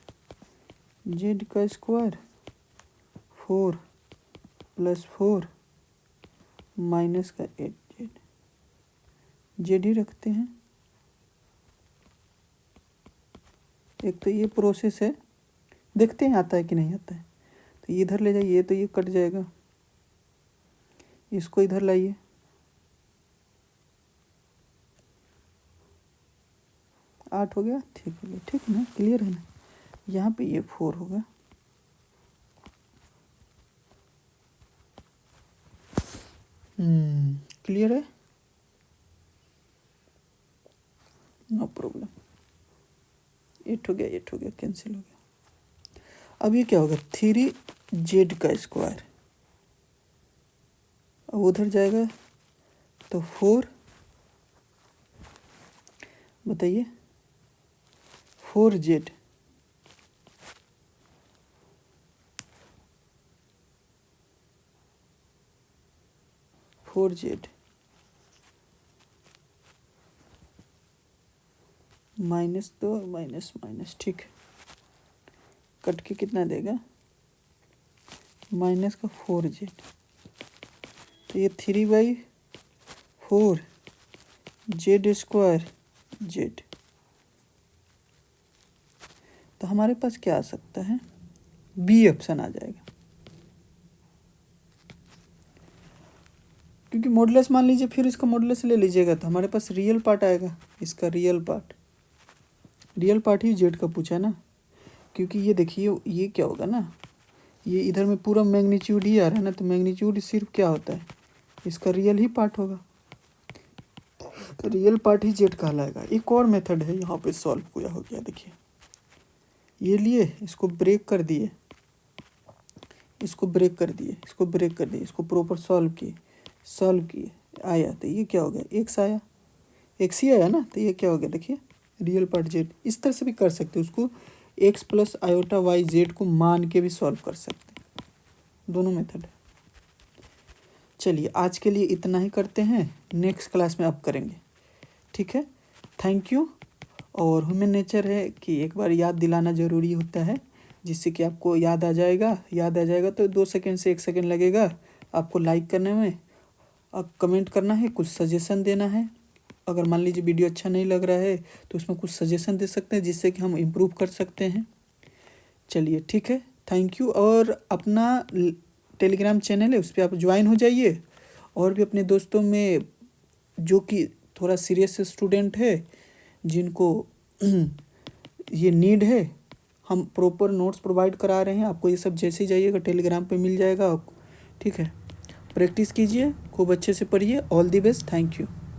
Z का स्क्वायर 4 प्लस 4 माइनस का 8 जेड, जेड ही रखते हैं। एक तो ये प्रोसेस है, देखते हैं आता है कि नहीं आता है। तो ये इधर ले जाइए तो ये कट जाएगा, इसको इधर लाइए, आठ हो गया, ठीक हो गया, ठीक है ना, क्लियर है ना। यहाँ पे ये 4 होगा, क्लियर है, नो प्रॉब्लम। 8 हो गया, कैंसिल हो गया। अब ये क्या होगा, 3 जेड का स्क्वायर, अब उधर जाएगा तो 4, बताइए 4 जेड, माइनस 2 माइनस माइनस, ठीक है, कट के कितना देगा, माइनस का 4 जेड, तो ये 3/4 जेड स्क्वायर जेड। तो हमारे पास क्या आ सकता है, बी ऑप्शन आ जाएगा, क्योंकि मॉडुलस मान लीजिए, फिर इसका मॉडुलस ले लीजिएगा तो हमारे पास रियल पार्ट आएगा, इसका रियल पार्ट ही जेड का पूछा ना। क्योंकि ये देखिए ये क्या होगा ना, ये इधर में पूरा मैग्नीट्यूड ही आ रहा है ना, तो मैग्नीट्यूड सिर्फ क्या होता है, इसका रियल ही पार्ट होगा, तो रियल पार्ट ही जेड कहलाएगा। एक और मेथड है यहाँ पे सॉल्व पूरा हो गया, देखिए ये लिए, इसको ब्रेक कर दिए, इसको ब्रेक कर दिए, इसको प्रॉपर सॉल्व किए, आया तो ये क्या हो गया, एक्स आया, एक्स ही आया ना, तो ये क्या हो गया, देखिए रियल पार्ट जेड। इस तरह से भी कर सकते हैं, उसको x plus iota y z को मान के भी सॉल्व कर सकते हैं, दोनों मेथड है। चलिए आज के लिए इतना ही करते हैं, नेक्स्ट क्लास में अब करेंगे, ठीक है। Thank you. और ह्यूमन नेचर है कि एक बार याद दिलाना ज़रूरी होता है, जिससे कि आपको याद आ जाएगा तो 2 सेकंड से 1 सेकंड लगेगा आपको लाइक करने में, अब कमेंट करना है, कुछ सजेशन देना है। अगर मान लीजिए वीडियो अच्छा नहीं लग रहा है तो उसमें कुछ सजेशन दे सकते हैं, जिससे कि हम इम्प्रूव कर सकते हैं। चलिए ठीक है, थैंक यू। और अपना टेलीग्राम चैनल है, उस पर आप ज्वाइन हो जाइए, और भी अपने दोस्तों में जो कि थोड़ा सीरियस स्टूडेंट है, जिनको ये नीड है, हम प्रॉपर नोट्स प्रोवाइड करा रहे हैं आपको। ये सब जैसे ही जाइएगा टेलीग्राम पे मिल जाएगा आपको, ठीक है। प्रैक्टिस कीजिए, खूब अच्छे से पढ़िए। All the best, thank you.